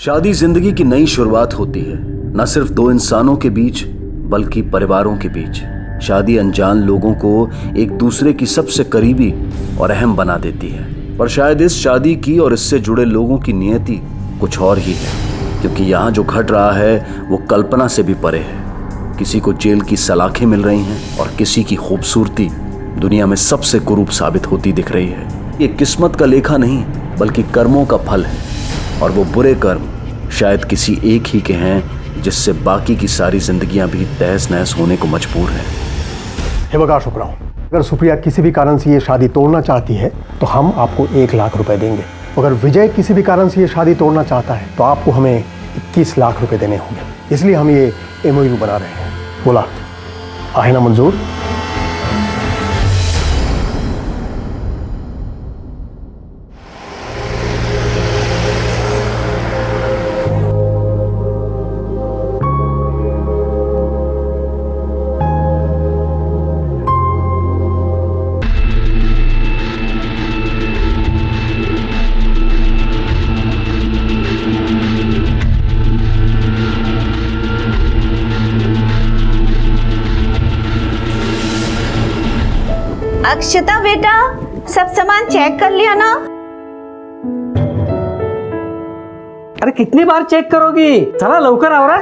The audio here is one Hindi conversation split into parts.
शादी जिंदगी की नई शुरुआत होती है, न सिर्फ दो इंसानों के बीच बल्कि परिवारों के बीच। शादी अनजान लोगों को एक दूसरे की सबसे करीबी और अहम बना देती है, पर शायद इस शादी की और इससे जुड़े लोगों की नियति कुछ और ही है, क्योंकि यहाँ जो घट रहा है वो कल्पना से भी परे है। किसी को जेल की सलाखें मिल रही हैं और किसी की खूबसूरती दुनिया में सबसे कुरूप साबित होती दिख रही है। ये किस्मत का लेखा नहीं बल्कि कर्मों का फल है, और वो बुरे कर्म शायद किसी एक ही के हैं जिससे बाकी की सारी जिंदगियां भी तहस नहस होने को मजबूर हैं। हे बघा शुक्राओ, अगर सुप्रिया किसी भी कारण से ये शादी तोड़ना चाहती है तो हम आपको 1 लाख रुपए देंगे। अगर विजय किसी भी कारण से ये शादी तोड़ना चाहता है तो आपको हमें 21 लाख रुपए देने होंगे। इसलिए हम ये MOU बना रहे हैं। बोला आहे ना मंजूर? अक्षता बेटा, सब सामान चेक कर लिया ना? अरे कितनी बार चेक करोगी? चला लवकर आवरा,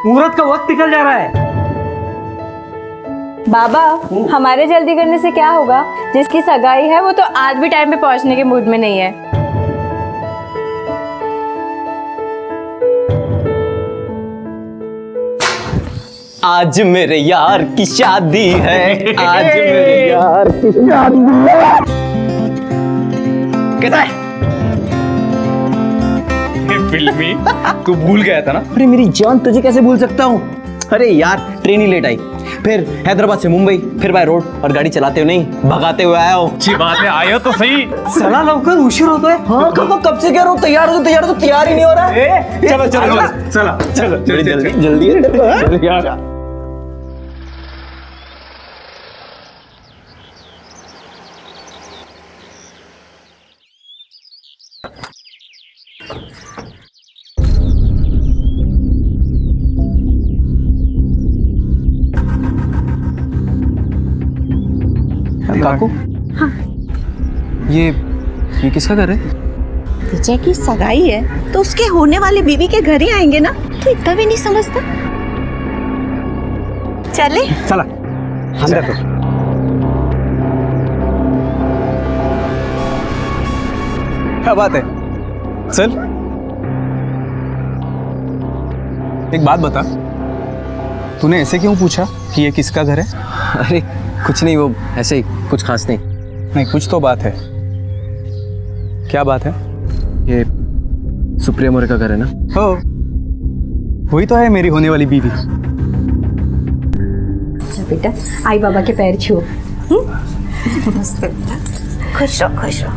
मुहूर्त का वक्त निकल जा रहा है। बाबा, हमारे जल्दी करने से क्या होगा? जिसकी सगाई है वो तो आज भी टाइम पे पहुंचने के मूड में नहीं है। आज मेरे यार की शादी है, आज मेरे यार की शादी है। कहता है फिल्मी, तू भूल गया था ना? अरे मेरी जान, तुझे कैसे भूल सकता हूँ? अरे यार, ट्रेन ही लेट आई, फिर हैदराबाद से मुंबई, फिर बाय रोड, और गाड़ी चलाते हुए नहीं भगाते हुए आया हूँ। अच्छी बात है, आया तो सही। चला लवकर, उशीर होता है। हाँ, कब से कह रहा हूँ तैयार हो, तैयार ही नहीं हो रहा है। चलो चलो चलो चलो जल्दी जल्दी। काकू, हाँ। ये किसका घर है? विजय की सगाई है तो उसके होने वाले बीवी के घर ही आएंगे ना, तो इतना भी नहीं समझता। चले चला अंदर। तो क्या बात है? चल, एक बात बता, तूने ऐसे क्यों पूछा कि ये किसका घर है? अरे कुछ नहीं, वो ऐसे ही, कुछ खास नहीं। नहीं, कुछ तो बात है। क्या बात है? ये सुप्रिया मोरे का घर है ना? हो, वही तो है मेरी होने वाली बीवी। बेटा, आई बाबा के पैर छू। मस्त, खुश रहो खुश रहो।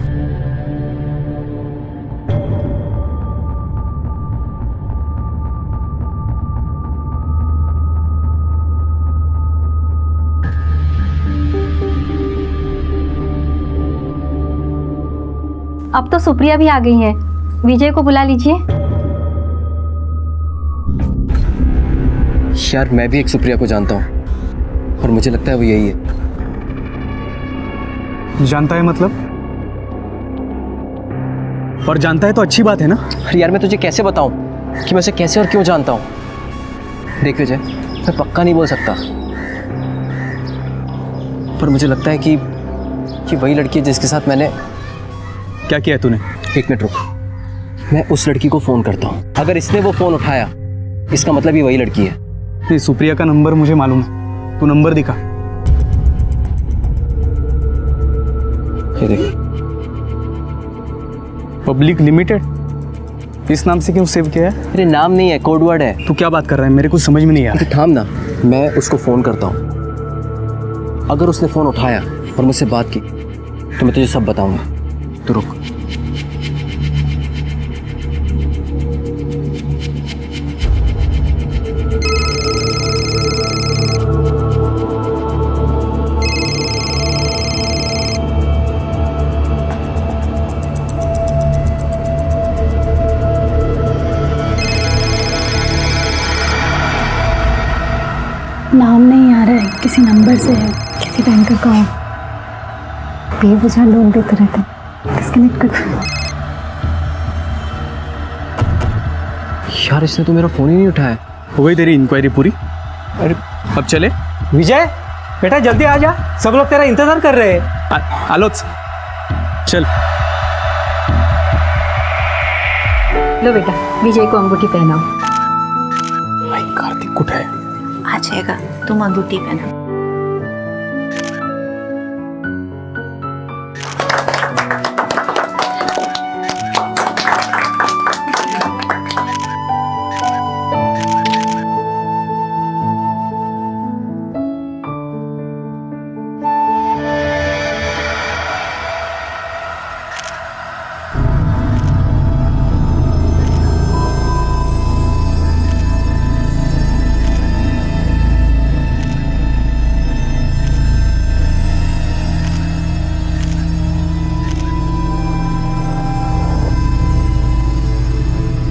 अब तो सुप्रिया भी आ गई है, विजय को बुला लीजिए। यार, मैं भी एक सुप्रिया को जानता हूँ और मुझे लगता है वो यही है। जानता है मतलब? और जानता है तो अच्छी बात है ना? अरे यार, मैं तुझे कैसे बताऊं कि मैं उसे कैसे और क्यों जानता हूं? देख विजय, मैं पक्का नहीं बोल सकता, पर मुझे लगता है कि वही लड़की है जिसके साथ मैंने। क्या किया तूने? 1 मिनट रुक, मैं उस लड़की को फोन करता हूँ। अगर इसने वो फोन उठाया, इसका मतलब ये वही लड़की है। नहीं, सुप्रिया का नंबर मुझे मालूम है, तू नंबर दिखा। ये देख, पब्लिक लिमिटेड, इस नाम से क्यों सेव किया है? अरे नाम नहीं है, कोड वर्ड है। तू क्या बात कर रहा है? मेरे को समझ में नहीं आ रहा। थाम ना, मैं उसको फोन करता हूँ। अगर उसने फोन उठाया और मुझसे बात की तो मैं तुझे सब बताऊंगा। तू रुक। नाम नहीं आ रहा है, किसी नंबर से है, किसी बैंकर का है। बेवजह लोन देते रहते, डिस्कनेक्ट कर। यार इसने तो मेरा फोन ही नहीं उठाया। हो गई तेरी इंक्वायरी पूरी? अरे अब चले? विजय बेटा जल्दी आ जा, सब लोग तेरा इंतजार कर रहे हैं। आलोच चल। लो बेटा, विजय को अंगूठी पहनाओ। भाई कार्तिक कुछ है? आ जाएगा, तुम अंगूठी पहना।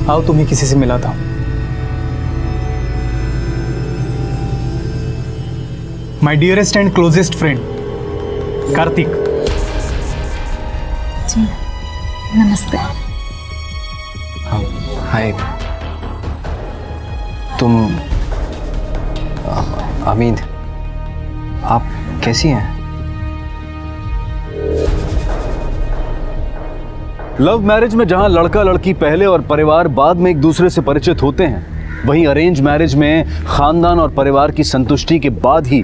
आओ, तुम्हें किसी से मिला था। My dearest and closest friend Kartik. Ji नमस्ते। हाय, तुम आमीद, आप कैसी हैं? लव मैरिज में जहां लड़का लड़की पहले और परिवार बाद में एक दूसरे से परिचित होते हैं, वहीं अरेंज मैरिज में खानदान और परिवार की संतुष्टि के बाद ही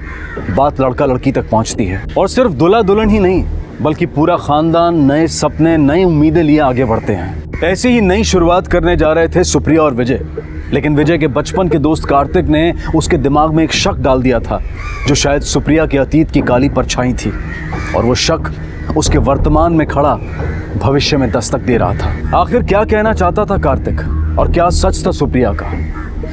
बात लड़का लड़की तक पहुंचती है। और सिर्फ दूल्हा दुल्हन ही नहीं, बल्कि पूरा खानदान नए सपने, नई उम्मीदें लिए आगे बढ़ते हैं। ऐसी ही नई शुरुआत करने जा रहे थे सुप्रिया और विजय, लेकिन विजय के बचपन के दोस्त कार्तिक ने उसके दिमाग में एक शक डाल दिया था, जो शायद सुप्रिया के अतीत की काली परछाई थी। और वो शक उसके वर्तमान में खड़ा भविष्य में दस्तक दे रहा था। आखिर क्या कहना चाहता था कार्तिक, और क्या सच था सुप्रिया का?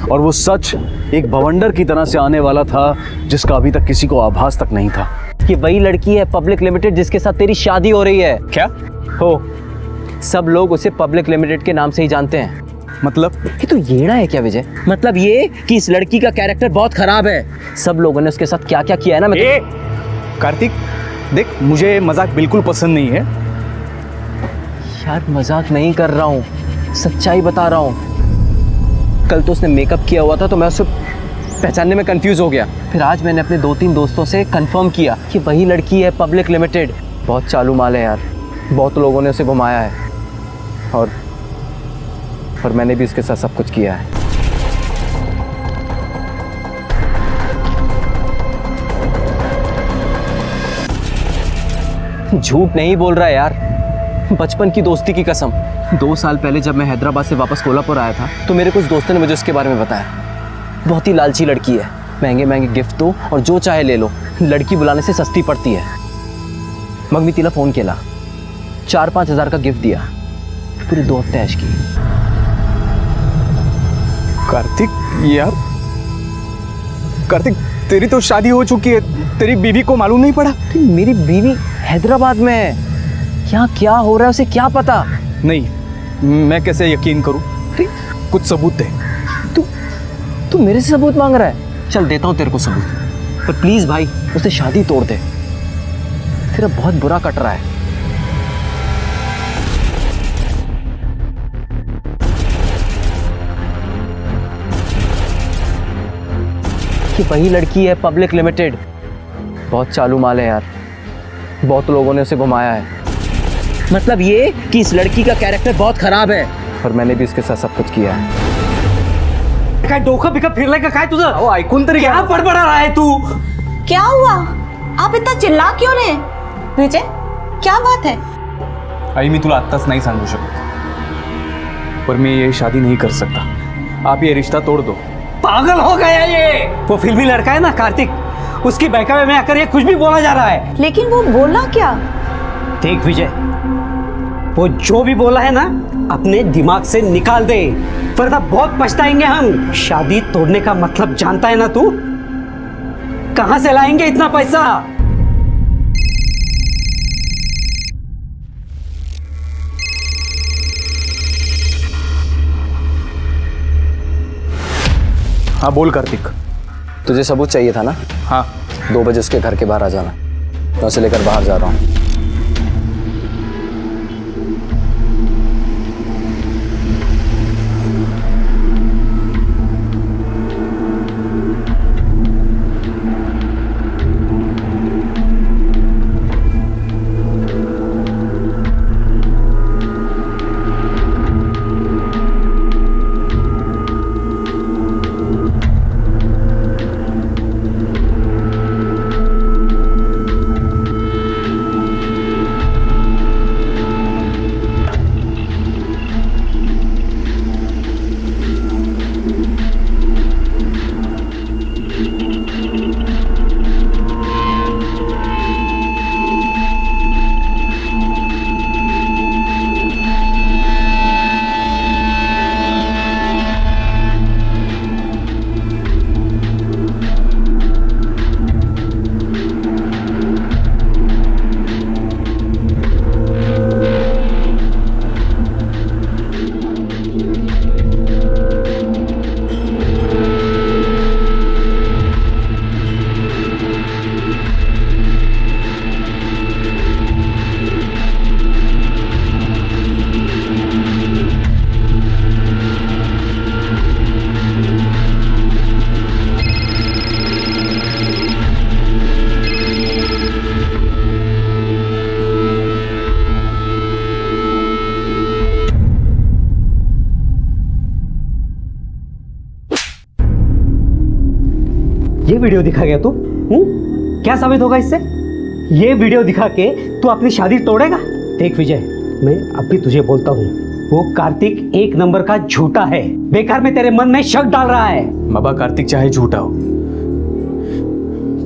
और वो सच एक बवंडर की तरह से आने वाला था, जिसका अभी तक किसी को आभास तक नहीं था। ये वही लड़की है पब्लिक लिमिटेड जिसके साथ तेरी शादी हो रही है। क्या? हो, सब लोग उसे पब्लिक लिमिटेड के नाम से ही जानते हैं। मतलब? ये तो येड़ा है क्या विजय? मतलब ये कि इस लड़की का कैरेक्टर बहुत खराब है। सब लोगों ने उसके साथ क्या क्या किया है ना। मैं कार्तिक देख, मुझे मजाक बिल्कुल पसंद नहीं है। यार मजाक नहीं कर रहा हूँ, सच्चाई बता रहा हूँ। कल तो उसने मेकअप किया हुआ था तो मैं उसे पहचानने में कंफ्यूज हो गया। फिर आज मैंने अपने 2-3 दोस्तों से कंफर्म किया कि वही लड़की है पब्लिक लिमिटेड। बहुत चालू माल है यार, बहुत लोगों ने उसे घुमाया है और मैंने भी उसके साथ सब कुछ किया है। झूठ नहीं बोल रहा है यार, बचपन की दोस्ती की कसम। 2 साल पहले जब मैं हैदराबाद से वापस कोल्हापुर आया था तो मेरे कुछ दोस्तों ने मुझे उसके बारे में बताया। बहुत ही लालची लड़की है, महंगे महंगे गिफ्ट दो और जो चाहे ले लो, लड़की बुलाने से सस्ती पड़ती है। मग मी तिला फ़ोन केला, 4-5 हज़ार का गिफ्ट दिया, पूरे 2 हफ्ते ऐश की। कार्तिक यार, कार्तिक तेरी तो शादी हो चुकी है, तेरी बीवी को मालूम नहीं पड़ा? मेरी बीवी हैदराबाद में है, यहाँ क्या हो रहा है उसे क्या पता? नहीं, मैं कैसे यकीन करूं? कुछ सबूत दे। तू मेरे से सबूत मांग रहा है? चल देता हूँ तेरे को सबूत, पर प्लीज भाई उससे शादी तोड़ दे, तेरा बहुत बुरा कट रहा है। ये वही लड़की है पब्लिक लिमिटेड। बहुत चालू माल है यार, बहुत लोगों ने उसे घुमाया है। मतलब ये कि इस लड़की का कैरेक्टर बहुत खराब है और मैंने भी उसके साथ सब कुछ किया है। काय डोकं बिकं फिरलंय का काय तुझं? अहो ऐकून तरी क्या बडबडा रहा है तू? क्या हुआ? आप इतना चिल्ला क्यों रहे? विजय, क्या बात है? आई मी तुला आत्ताच नहीं सांगू शकत, पर मैं ये शादी नहीं कर सकता। आप ये रिश्ता तोड़ दो। पागल हो गया ये? वो फिल्मी लड़का है ना कार्तिक, उसकी बहकावे में आकर ये कुछ भी बोला जा रहा है। लेकिन वो बोला क्या? देख विजय, वो जो भी बोला है ना अपने दिमाग से निकाल दे, वरना बहुत पछताएंगे हम। शादी तोड़ने का मतलब जानता है ना तू? कहां से लाएंगे इतना पैसा? हाँ बोल कार्तिक। तुझे सबूत चाहिए था ना? हाँ 2 बजे उसके घर के बाहर आ जाना, मैं उसे लेकर बाहर जा रहा हूँ। ये वीडियो दिखा गया तू? क्या साबित होगा इससे? ये वीडियो दिखा के तू अपनी शादी तोड़ेगा? देख विजय, मैं अभी तुझे बोलता हूँ, वो कार्तिक 1 नंबर का झूठा है, बेकार में तेरे मन में शक डाल रहा है। बाबा कार्तिक चाहे झूठा हो,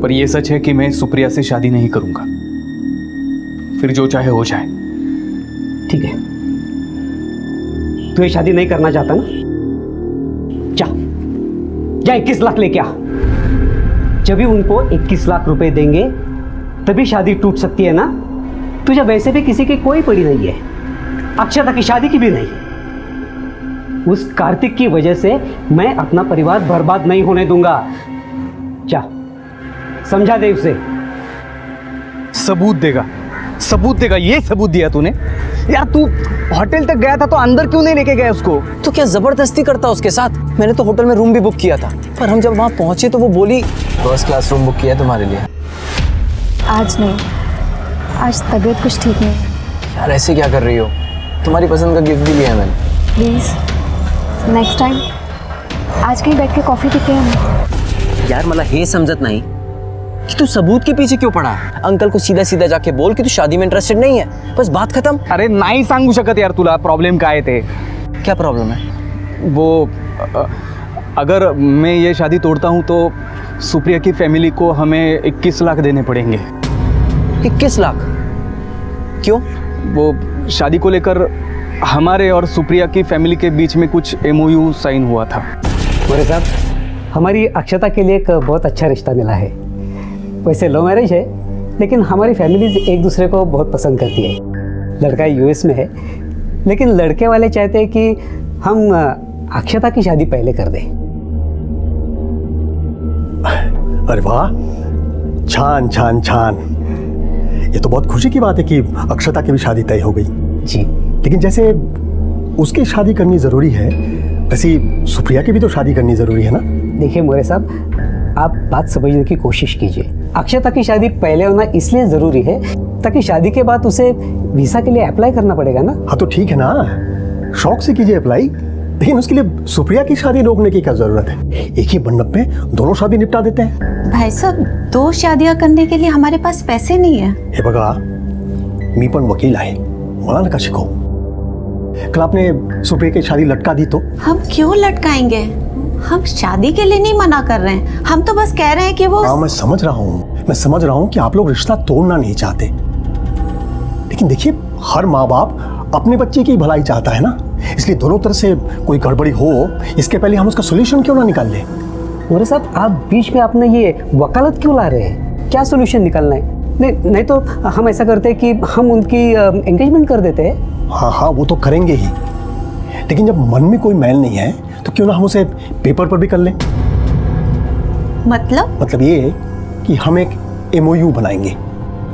पर यह सच है कि मैं सुप्रिया से शादी नहीं करूंगा। फिर जो चाहे हो जाए। ठीक है, तू ये शादी नहीं करना चाहता ना? जा 21 लाख लेके आ। जब भी उनको 21 लाख रुपए देंगे तभी शादी टूट सकती है ना? तुझे वैसे भी किसी की कोई पड़ी नहीं है, अक्षता की शादी की भी नहीं। उस कार्तिक की वजह से मैं अपना परिवार बर्बाद नहीं होने दूंगा। जा समझा दे उसे। सबूत देगा, सबूत देगा। ये सबूत दिया तूने? यार तू होटल तक गया था तो अंदर क्यों नहीं लेके गया उसको? तो क्या जबरदस्ती करता उसके साथ? मैंने तो होटल में रूम भी बुक किया था, पर हम जब वहाँ पहुंचे तो वो बोली 1st क्लास रूम बुक किया तुम्हारे लिए। आज नहीं, आज तबीयत कुछ ठीक नहीं। यार ऐसे क्या कर रही हो? तुम्हारी पसंद का गिफ्ट भी लिया है मैंने। प्लीज़ नेक्स्ट टाइम आज कहीं बैठ के कॉफ़ी पीते हैं। यार मला हे समझत नहीं कि तू सबूत के पीछे क्यों पड़ा? अंकल को सीधा सीधा जाके बोल कि तू शादी में इंटरेस्टेड नहीं है, बस बात खत्म। अरे नाही सांगू शकत यार तुला प्रॉब्लेम काय ते। क्या प्रॉब्लम है? वो अगर मैं ये शादी तोड़ता हूँ तो सुप्रिया की फैमिली को हमें 21 लाख देने पड़ेंगे। 21 लाख? क्यों? वो शादी को लेकर हमारे और सुप्रिया की फैमिली के बीच में कुछ MOU साइन हुआ था। मेरे साहब, हमारी अक्षता के लिए एक बहुत अच्छा रिश्ता मिला है। वैसे लव मैरिज है, लेकिन हमारी फैमिलीज एक दूसरे को बहुत पसंद करती है। लड़का US में है, लेकिन लड़के वाले चाहते हैं कि हम अक्षता की शादी पहले कर दें। अरे वाह, छान छान छान। ये तो बहुत खुशी की बात है कि अक्षता की भी शादी तय हो गई। जी, लेकिन जैसे उसकी शादी करनी ज़रूरी है, वैसे सुप्रिया की भी तो शादी करनी ज़रूरी है ना? देखिए मोरे साहब, आप बात समझने की कोशिश कीजिए। अक्षता की शादी पहले होना इसलिए ज़रूरी है ताकि शादी के बाद उसे वीज़ा के लिए अप्लाई करना पड़ेगा ना। हाँ तो ठीक है ना, शौक से कीजिए अप्लाई, लेकिन उसके लिए सुप्रिया की शादी रोकने की क्या ज़रूरत है? एक ही मंडप में दोनों शादी निपटा देते हैं। भाई साहब, 2 शादियां करने के लिए हमारे पास पैसे नहीं है। हे बघा, मी पण वकील आहे, मला नका शिकवू। कल आपने सुप्रिया की शादी लटका दी तो? हम क्यों लटकाएंगे? हम शादी के लिए नहीं मना कर रहे हैं, हम तो बस कह रहे हैं कि वो हाँ मैं समझ रहा हूँ कि आप लोग रिश्ता तोड़ना नहीं चाहते, लेकिन देखिए हर माँ बाप अपने बच्चे की भलाई चाहता है ना, इसलिए दोनों तरफ से कोई गड़बड़ी हो इसके पहले हम उसका सोल्यूशन क्यों ना निकाल लें? मोरे साहब, आप बीच में अपने ये वकालत क्यों ला रहे हैं? क्या सोल्यूशन निकालना है? नहीं तो हम ऐसा करते हैं कि हम उनकी एंगेजमेंट कर देते हैं। हाँ वो तो करेंगे ही, लेकिन जब मन में कोई मैल नहीं है तो क्यों ना हम उसे पेपर पर भी कर लें। मतलब ये कि हम एक MOU बनाएंगे,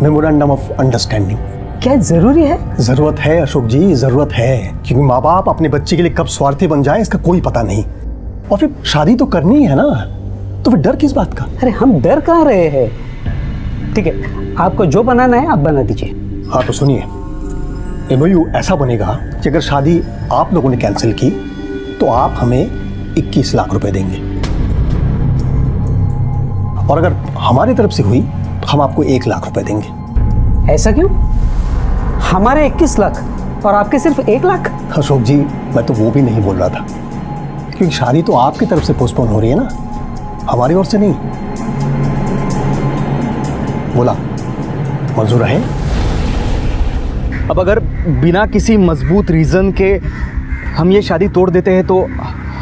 मेमोरेंडम ऑफ अंडरस्टैंडिंग। क्या जरूरी है? जरूरत है अशोक जी, जरूरत है, क्योंकि माँ बाप अपने बच्चे के लिए कब स्वार्थी बन जाए इसका कोई पता नहीं। और फिर शादी तो करनी है ना, तो फिर डर किस बात का? अरे हम डर कहाँ रहे हैं? ठीक है, आपको जो बनाना है आप बना दीजिए। हाँ तो सुनिए, MOU ऐसा बनेगा कि अगर शादी आप लोगों ने कैंसिल की तो आप हमें 21 लाख रुपए देंगे, और अगर हमारी तरफ से हुई तो हम आपको 1 लाख रुपए देंगे। ऐसा क्यों? हमारे 21 लाख और आपके सिर्फ 1 लाख? अशोक जी, मैं तो वो भी नहीं बोल रहा था, क्योंकि शादी तो आपकी तरफ से पोस्टपोन हो रही है ना, हमारी ओर से नहीं। बोला मंजूर है? अब अगर बिना किसी मजबूत रीज़न के हम ये शादी तोड़ देते हैं तो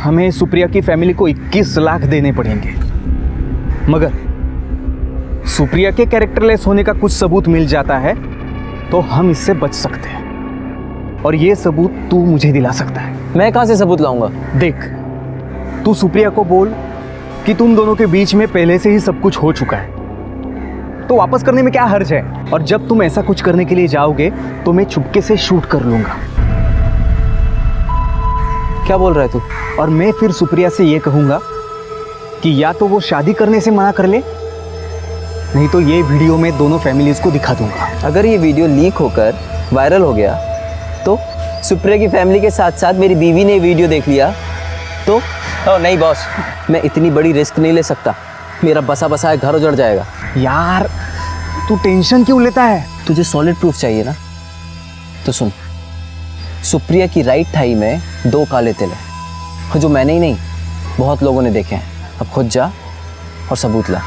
हमें सुप्रिया की फैमिली को 21 लाख देने पड़ेंगे, मगर सुप्रिया के कैरेक्टरलेस होने का कुछ सबूत मिल जाता है तो हम इससे बच सकते हैं, और ये सबूत तू मुझे दिला सकता है। मैं कहाँ से सबूत लाऊंगा? देख, तू सुप्रिया को बोल कि तुम दोनों के बीच में पहले से ही सब कुछ हो चुका है, तो वापस करने में क्या हर्ज है? और जब तुम ऐसा कुछ करने के लिए जाओगे तो मैं चुपके से शूट कर लूंगा। क्या बोल रहा है तू? और मैं फिर सुप्रिया से ये कहूंगा कि या तो वो शादी करने से मना कर ले, नहीं तो ये वीडियो मैं दोनों फैमिलीज को दिखा दूंगा। अगर ये वीडियो लीक होकर वायरल हो गया तो सुप्रिया की फैमिली के साथ साथ मेरी बीवी ने वीडियो देख लिया तो नहीं बॉस, मैं इतनी बड़ी रिस्क नहीं ले सकता, मेरा बसा बसा घर उजड़ जाएगा। यार तू टेंशन क्यों लेता है? तुझे सॉलिड प्रूफ चाहिए ना, तो सुन, सुप्रिया की राइट थाई में 2 काले तिल है, जो मैंने ही नहीं बहुत लोगों ने देखे हैं। अब खुद जा और सबूत ला।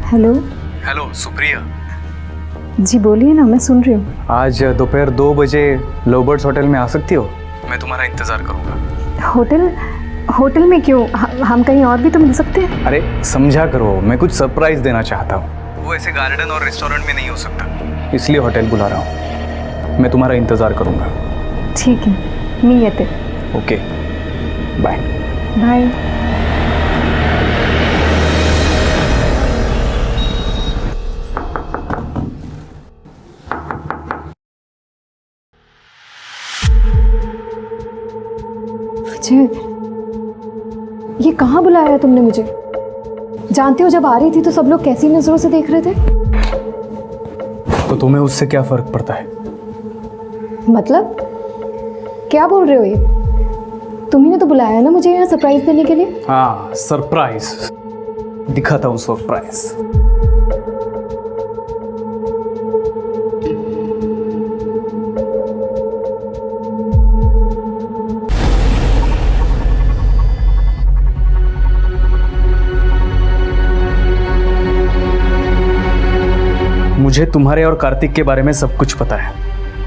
हेलो हेलो सुप्रिया, जी बोलिए ना, मैं सुन रही हूँ। आज दोपहर 2 बजे लवबर्ड्स होटल में आ सकती हो? मैं तुम्हारा इंतज़ार करूँगा। होटल में क्यों? हम कहीं और भी तो मिल सकते हैं। अरे समझा करो, मैं कुछ सरप्राइज देना चाहता हूँ, वो ऐसे गार्डन और रेस्टोरेंट में नहीं हो सकता, इसलिए होटल बुला रहा हूँ। मैं तुम्हारा इंतज़ार करूँगा। ठीक है, नियत है। Okay, bye bye. विजय, ये कहाँ बुलाया है तुमने मुझे? जानते हो जब आ रही थी तो सब लोग कैसी नजरों से देख रहे थे। तो तुम्हें उससे क्या फर्क पड़ता है? मतलब क्या बोल रहे हो ये? तुम्ही ने तो बुलाया ना मुझे यहाँ सरप्राइज देने के लिए। हाँ, सरप्राइज दिखाता हूँ, सरप्राइज। मुझे तुम्हारे और कार्तिक के बारे में सब कुछ पता है,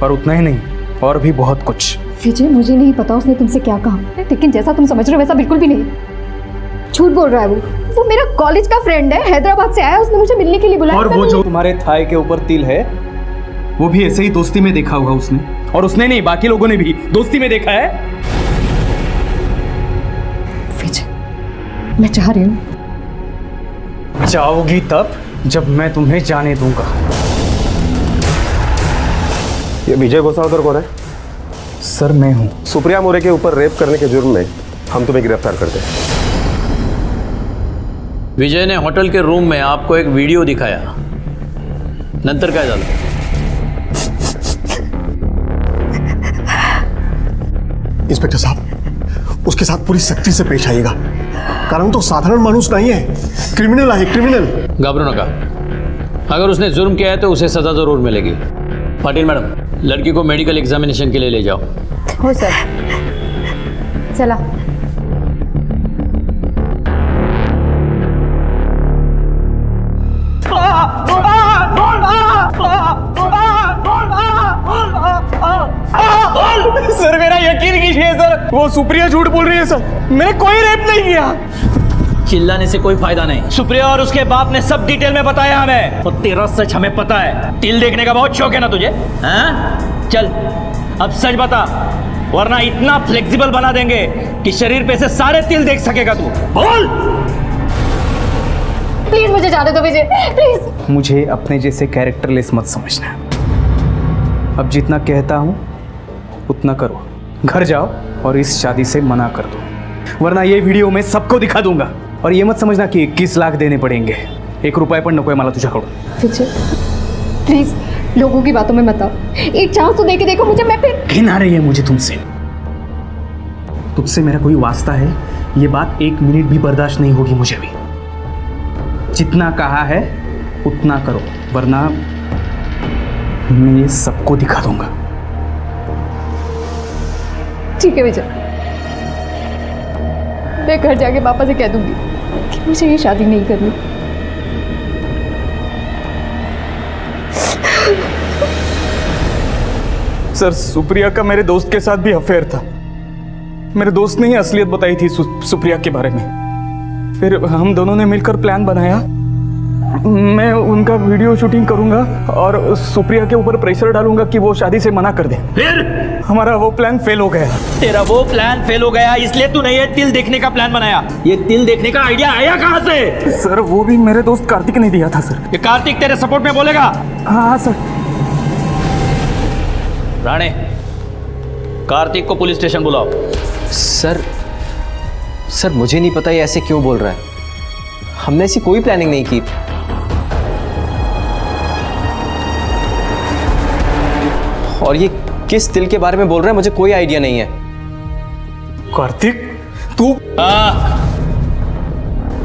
और उतना ही नहीं, और भी बहुत कुछ। विजय, मुझे नहीं पता उसने तुमसे क्या कहा, लेकिन जैसा तुम समझ रहे हो वैसा बिल्कुल भी नहीं। झूठ बोल रहा है वो मेरा कॉलेज का फ्रेंड है, हैदराबाद से आया, उसने मुझे मिलने के लिए बुलाया। और वो जो तुम्हारे थाई के ऊपर तिल है, वो भी ऐसे ही दोस्ती में देखा होगा उसने, और उसने नहीं, बाकी लोगों ने भी दोस्ती में देखा है। विजय, मैं चाह रही हूँ। चाहोगी तब जब मैं तुम्हें जाने दूंगा। ये विजय गोसावदर कौन है? सर मैं हूँ। सुप्रिया मोरे के ऊपर रेप करने के जुर्म में हम तुम्हें गिरफ्तार करते हैं। विजय ने होटल के रूम में आपको एक वीडियो दिखाया, नंतर काय झालं? इंस्पेक्टर साहब, उसके साथ पूरी सख्ती से पेश आइएगा, कारण तो साधारण मानुस नहीं है, क्रिमिनल है, क्रिमिनल। घबरो नका, अगर उसने जुर्म किया है तो उसे सजा जरूर मिलेगी। पाटिल मैडम, लड़की को मेडिकल एग्जामिनेशन के लिए ले जाओ। हो सर, चला। सर मेरा यकीन कीजिए सर, वो सुप्रिया झूठ बोल रही है सर, मैंने कोई रेप नहीं किया। चिल्लाने से कोई फायदा नहीं, सुप्रिया और उसके बाप ने सब डिटेल में बताया हमें, और तेरा सच हमें पता है। तिल देखने का बहुत शौक है ना तुझे? हाँ? चल अब सच बता, वरना इतना फ्लेक्सिबल बना देंगे कि शरीर पे से सारे तिल देख सकेगा तू। बोल। प्लीज मुझे जाने दो विजय, प्लीज। मुझे अपने जैसे कैरेक्टरलेस मत समझना। अब जितना कहता हूँ उतना करो। घर जाओ और इस शादी से मना कर दो, वरना ये वीडियो मैं सबको दिखा दूंगा। और ये मत समझना कि 21 लाख देने पड़ेंगे, 1 रुपये पण नकोय मला तुझ्याकडून। विजय प्लीज लोगों की बातों में मत आओ, एक चांस तो दे के देखो मुझे। मैं फिर घिन आ रही है मुझे तुमसे। तुझसे मेरा कोई वास्ता है, ये बात 1 मिनट भी बर्दाश्त नहीं होगी मुझे भी। जितना कहा है उतना करो, वरना मैं ये सबको दिखा दूंगा। ठीक है विजय, मैं घर जाके पापा से कह दूंगी कि मुझे ये शादी नहीं करनी। सर, सुप्रिया का मेरे दोस्त के साथ भी अफेयर था। मेरे दोस्त ने ही असलियत बताई थी सुप्रिया के बारे में। फिर हम दोनों ने मिलकर प्लान बनाया। मैं उनका वीडियो शूटिंग करूंगा और सुप्रिया के ऊपर प्रेशर डालूंगा कि वो शादी से मना कर दे। फिर हमारा वो प्लान फेल हो गया। तेरा वो प्लान फेल हो गया, इसलिए तूने ये तिल देखने का प्लान बनाया। ये तिल देखने का आइडिया आया कहाँ से? सर, वो भी मेरे दोस्त कार्तिक ने दिया था सर। ये कार्तिक तेरे सपोर्ट में बोलेगा? हाँ सर। राणे, कार्तिक को पुलिस स्टेशन बुलाओ। सर मुझे नहीं पता ये ऐसे क्यों बोल रहा है। हमने ऐसी कोई प्लानिंग नहीं की। और ये किस तिल के बारे में बोल रहा है मुझे कोई आइडिया नहीं है। कार्तिक, तू?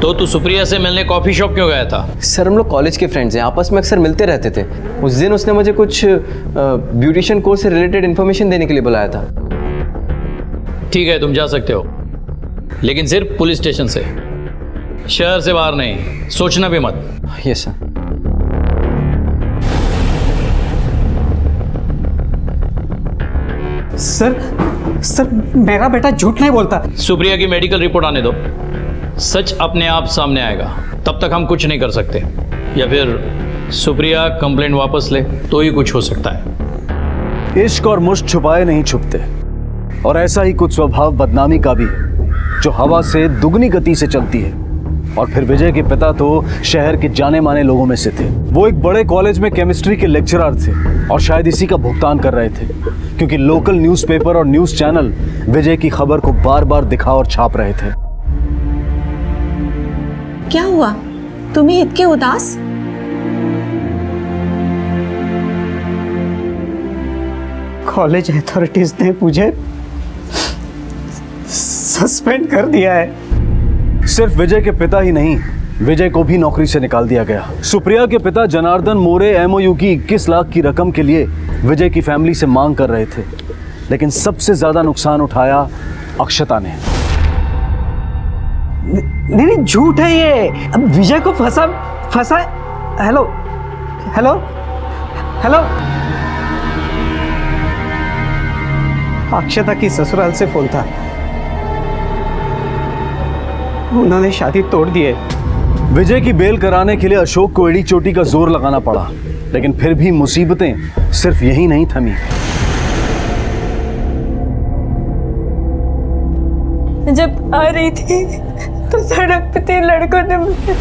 तो तू सुप्रिया से मिलने कॉफी शॉप क्यों गया था? सर, हम लोग कॉलेज के फ्रेंड्स हैं, आपस में अक्सर मिलते रहते थे। उस दिन उसने मुझे कुछ ब्यूटिशियन कोर्स से रिलेटेड इन्फॉर्मेशन देने के लिए बुलाया था। ठीक है, तुम जा सकते हो, लेकिन सिर्फ पुलिस स्टेशन से, शहर से बाहर नहीं। सोचना भी मत। Yes sir. सर मेरा बेटा झूठ नहीं बोलता। सुप्रिया की मेडिकल रिपोर्ट आने दो, सच अपने आप सामने आएगा। तब तक हम कुछ नहीं कर सकते, या फिर सुप्रिया कंप्लेंट वापस ले तो ही कुछ हो सकता है। इश्क और मुश्क छुपाए नहीं छुपते, और ऐसा ही कुछ स्वभाव बदनामी का भी है जो हवा से दुगनी गति से चलती है। और फिर विजय के पिता तो शहर के जाने माने लोगों में से थे। वो एक बड़े कॉलेज में केमिस्ट्री के लेक्चरर थे और शायद इसी का भुगतान कर रहे थे, क्योंकि लोकल न्यूज़पेपर और न्यूज़ चैनल विजय की खबर को बार बार दिखा और छाप रहे थे। क्या हुआ, तुम्हें इतने उदास? कॉलेज अथॉरिटीज ने मुझे सस्पेंड कर दिया है। सिर्फ विजय के पिता ही नहीं, विजय को भी नौकरी से निकाल दिया गया। सुप्रिया के पिता जनार्दन मोरे एमओयू की 21 लाख की रकम के लिए विजय की फैमिली से मांग कर रहे थे, लेकिन सबसे ज्यादा नुकसान उठाया अक्षता ने। नहीं, झूठ है ये। अब विजय को फंसा। हेलो हेलो हेलो, अक्षता की ससुराल से फोन था, उन्होंने शादी तोड़ दी है। विजय की बेल कराने के लिए अशोक को एड़ी चोटी का जोर लगाना पड़ा, लेकिन फिर भी मुसीबतें सिर्फ यही नहीं थमी। जब आ रही थी तो सड़क पे 3 लड़कों ने मुझे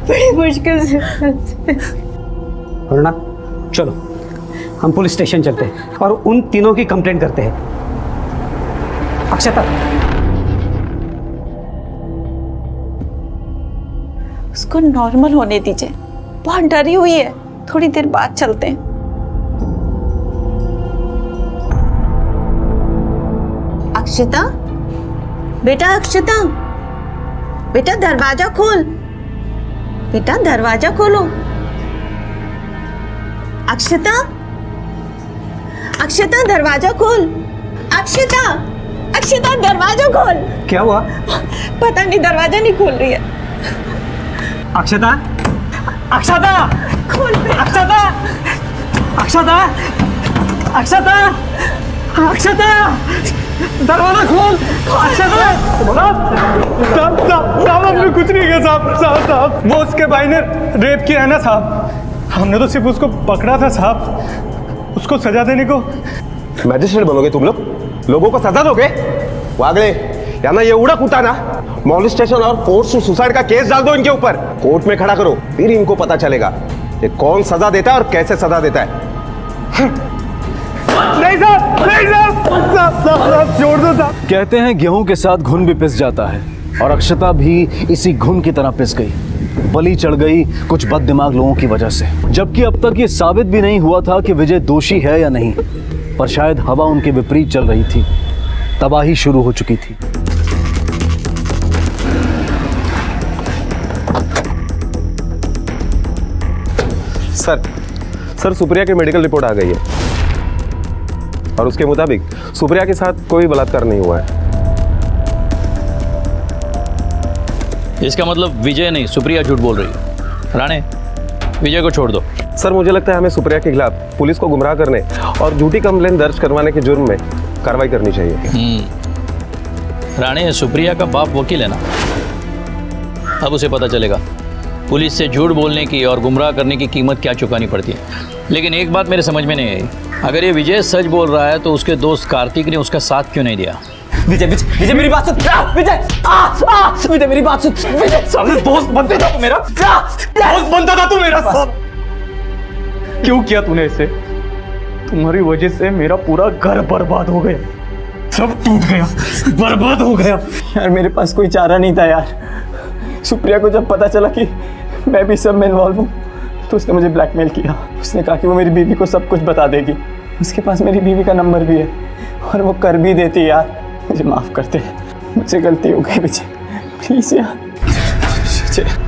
बड़ी मुश्किल से वरना चलो हम पुलिस स्टेशन चलते हैं और उन तीनों की कंप्लेंट करते हैं। अक्षता, उसको नॉर्मल होने दीजिए, बहुत डरी हुई है, थोड़ी देर बाद चलते हैं। अक्षता, बेटा अक्षता, बेटा दरवाजा खोल, बेटा दरवाजा खोलो। अक्षता, अक्षता दरवाजा खोल, अक्षता, अक्षता दरवाजा खोल। क्या हुआ? पता नहीं, दरवाजा नहीं खोल रही है। अक्षता, अक्षता, खोल दे। अक्षता, अक्षता, अक्षता, अक्षता, दरवाजा खोल। अक्षता, साहब हमने कुछ नहीं किया साहब। वो उसके भाई ने रेप किया है ना साहब, हमने तो सिर्फ उसको पकड़ा था साहब। उसको सजा देने को मॅजिस्ट्रेट बनोगे तुम लोग? लोगों को सजा दोगे? वागले, यांना एवढा कुटा ना, मॉलेस्टेशन और फोर्स टू सुसाइड का केस डाल दो इनके ऊपर, कोर्ट में खड़ा करो, फिर इनको पता चलेगा ये कौन सजा देता है और कैसे सजा देता है। नहीं साहब, नहीं साहब, छोड़ दो साहब। कहते हैं गेहूं के साथ घुन भी पिस जाता है, और अक्षता भी इसी घुन की तरह पिस गई, बलि चढ़ गई कुछ बददिमाग लोगों की वजह से। जबकि अब तक ये साबित भी नहीं हुआ था कि विजय दोषी है या नहीं, पर शायद हवा उनके विपरीत चल रही थी, तबाही शुरू हो चुकी थी। सर सुप्रिया की मेडिकल रिपोर्ट आ गई है और उसके मुताबिक सुप्रिया के साथ कोई बलात्कार नहीं हुआ है। इसका मतलब विजय नहीं, सुप्रिया झूठ बोल रही है। राणे, विजय को छोड़ दो। सर मुझे लगता है हमें सुप्रिया के खिलाफ पुलिस को गुमराह करने और झूठी कंप्लेन दर्ज करवाने के जुर्म में कार्रवाई करनी चाहिए। राणे, सुप्रिया का बाप वकील है ना, अब उसे पता चलेगा पुलिस से झूठ बोलने की और गुमराह करने की कीमत क्या चुकानी पड़ती है। लेकिन एक बात मेरे समझ में नहीं आई, अगर ये विजय सच बोल रहा है तो उसके दोस्त कार्तिक ने उसका साथ क्यों नहीं दिया? विजय विजय विजय मेरी बात सुन। विजय मेरी बात सुन। विजय साले दोस्त बनते था तू मेरा, दोस्त बनता था तू मेरा। क्यों किया तूने ऐसे? तुम्हारी वजह से मेरा पूरा घर बर्बाद हो गया, सब टूट गया, बर्बाद हो गया। यार मेरे पास कोई चारा नहीं था यार। सुप्रिया को जब पता चला कि मैं भी सब में इन्वॉल्व हूँ तो उसने मुझे ब्लैकमेल किया। उसने कहा कि वो मेरी बीवी को सब कुछ बता देगी, उसके पास मेरी बीवी का नंबर भी है और वो कर भी देती। यार मुझे माफ़ कर दे, मुझसे गलती हो गई विजय, प्लीज़ यार।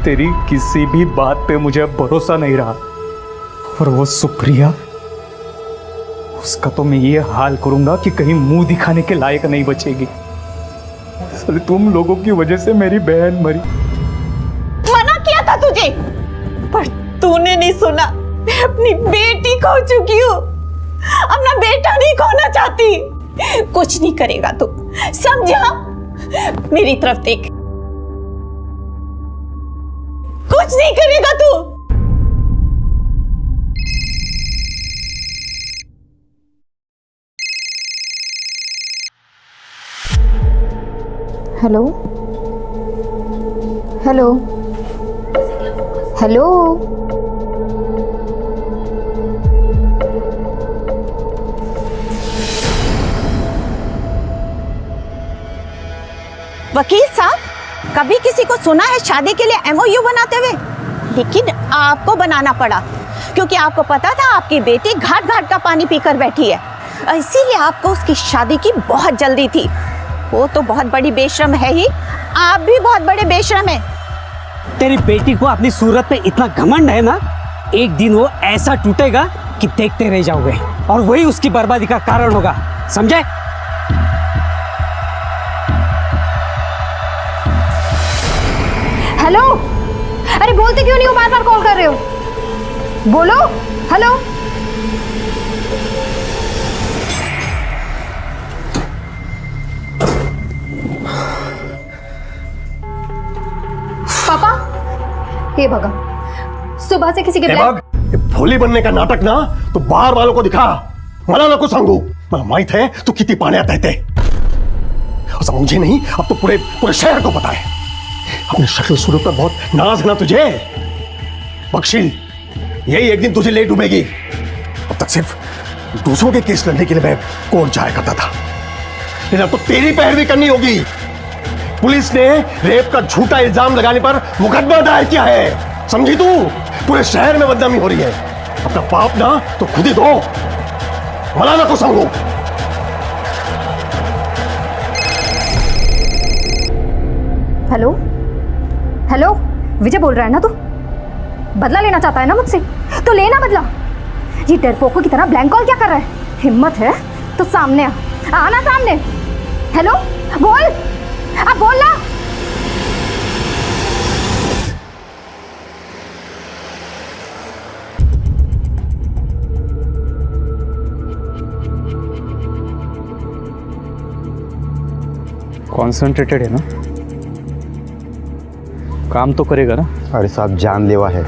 तेरी किसी भी बात पे मुझे भरोसा नहीं रहा, और वो सुप्रिया, उसका तो मैं ये हाल करूंगा कि कहीं मुंह दिखाने के लायक नहीं बचेगी। तुम लोगों की वजह से मेरी बहन मरी। मना किया था तुझे, पर तूने नहीं सुना। मैं अपनी बेटी खो चुकी हूँ, अपना बेटा नहीं खोना चाहती। कुछ नहीं करेगा तू, समझा? मेरी तरफ देख, कुछ नहीं करेगा तू। हेलो हेलो हेलो, वकील साहब, कभी किसी को सुना है शादी के लिए एमओयू बनाते हुए? लेकिन आपको बनाना पड़ा क्योंकि आपको पता था आपकी बेटी घाट घाट का पानी पीकर बैठी है, इसीलिए आपको उसकी शादी की बहुत जल्दी थी। वो तो बहुत बड़ी बेशरम है ही, आप भी बहुत बड़े बेशरम हैं। तेरी बेटी को अपनी सूरत पे इतना घमंड है ना, एक दिन वो ऐसा टूटेगा कि देखते रह जाओगे, और वही उसकी बर्बादी का कारण होगा, समझे? हेलो, अरे बोलते क्यों नहीं हो? बार बार कॉल कर रहे हो, बोलो। हेलो, पापा, हे भगा, सुबह से किसी के भोली बनने का नाटक ना तो बाहर वालों को दिखा, मला नको सांगू। मला माहित है तू किती पाण्यात आहे ते। असं मुझे नहीं, अब तो पूरे पूरे शहर को पता है। अपने शक्ल सूरत पर बहुत नाज है ना तुझे, बख्शील यही एक दिन तुझे ले डूबेगी। अब तक सिर्फ दूसरों के केस लड़ने के लिए मैं कोर्ट जाया करता था, लेकिन अब तो तेरी पैरवी करनी होगी। पुलिस ने रेप का झूठा इल्जाम लगाने पर मुकदमा दायर किया है, समझी तू? पूरे शहर में बदनामी हो रही है। अपना पाप ना तो खुद ही दो, मला नको सांगू। हेलो हेलो, विजय बोल रहा है ना तू? बदला लेना चाहता है ना मुझसे? तो लेना बदला। ये डरपोकों की तरह ब्लैंक कॉल क्या कर रहा है? हिम्मत है तो सामने आना सामने। हेलो, बोल, अब बोल ना। कॉन्सेंट्रेटेड है ना, काम तो करेगा ना? अरे साहब जानलेवा है,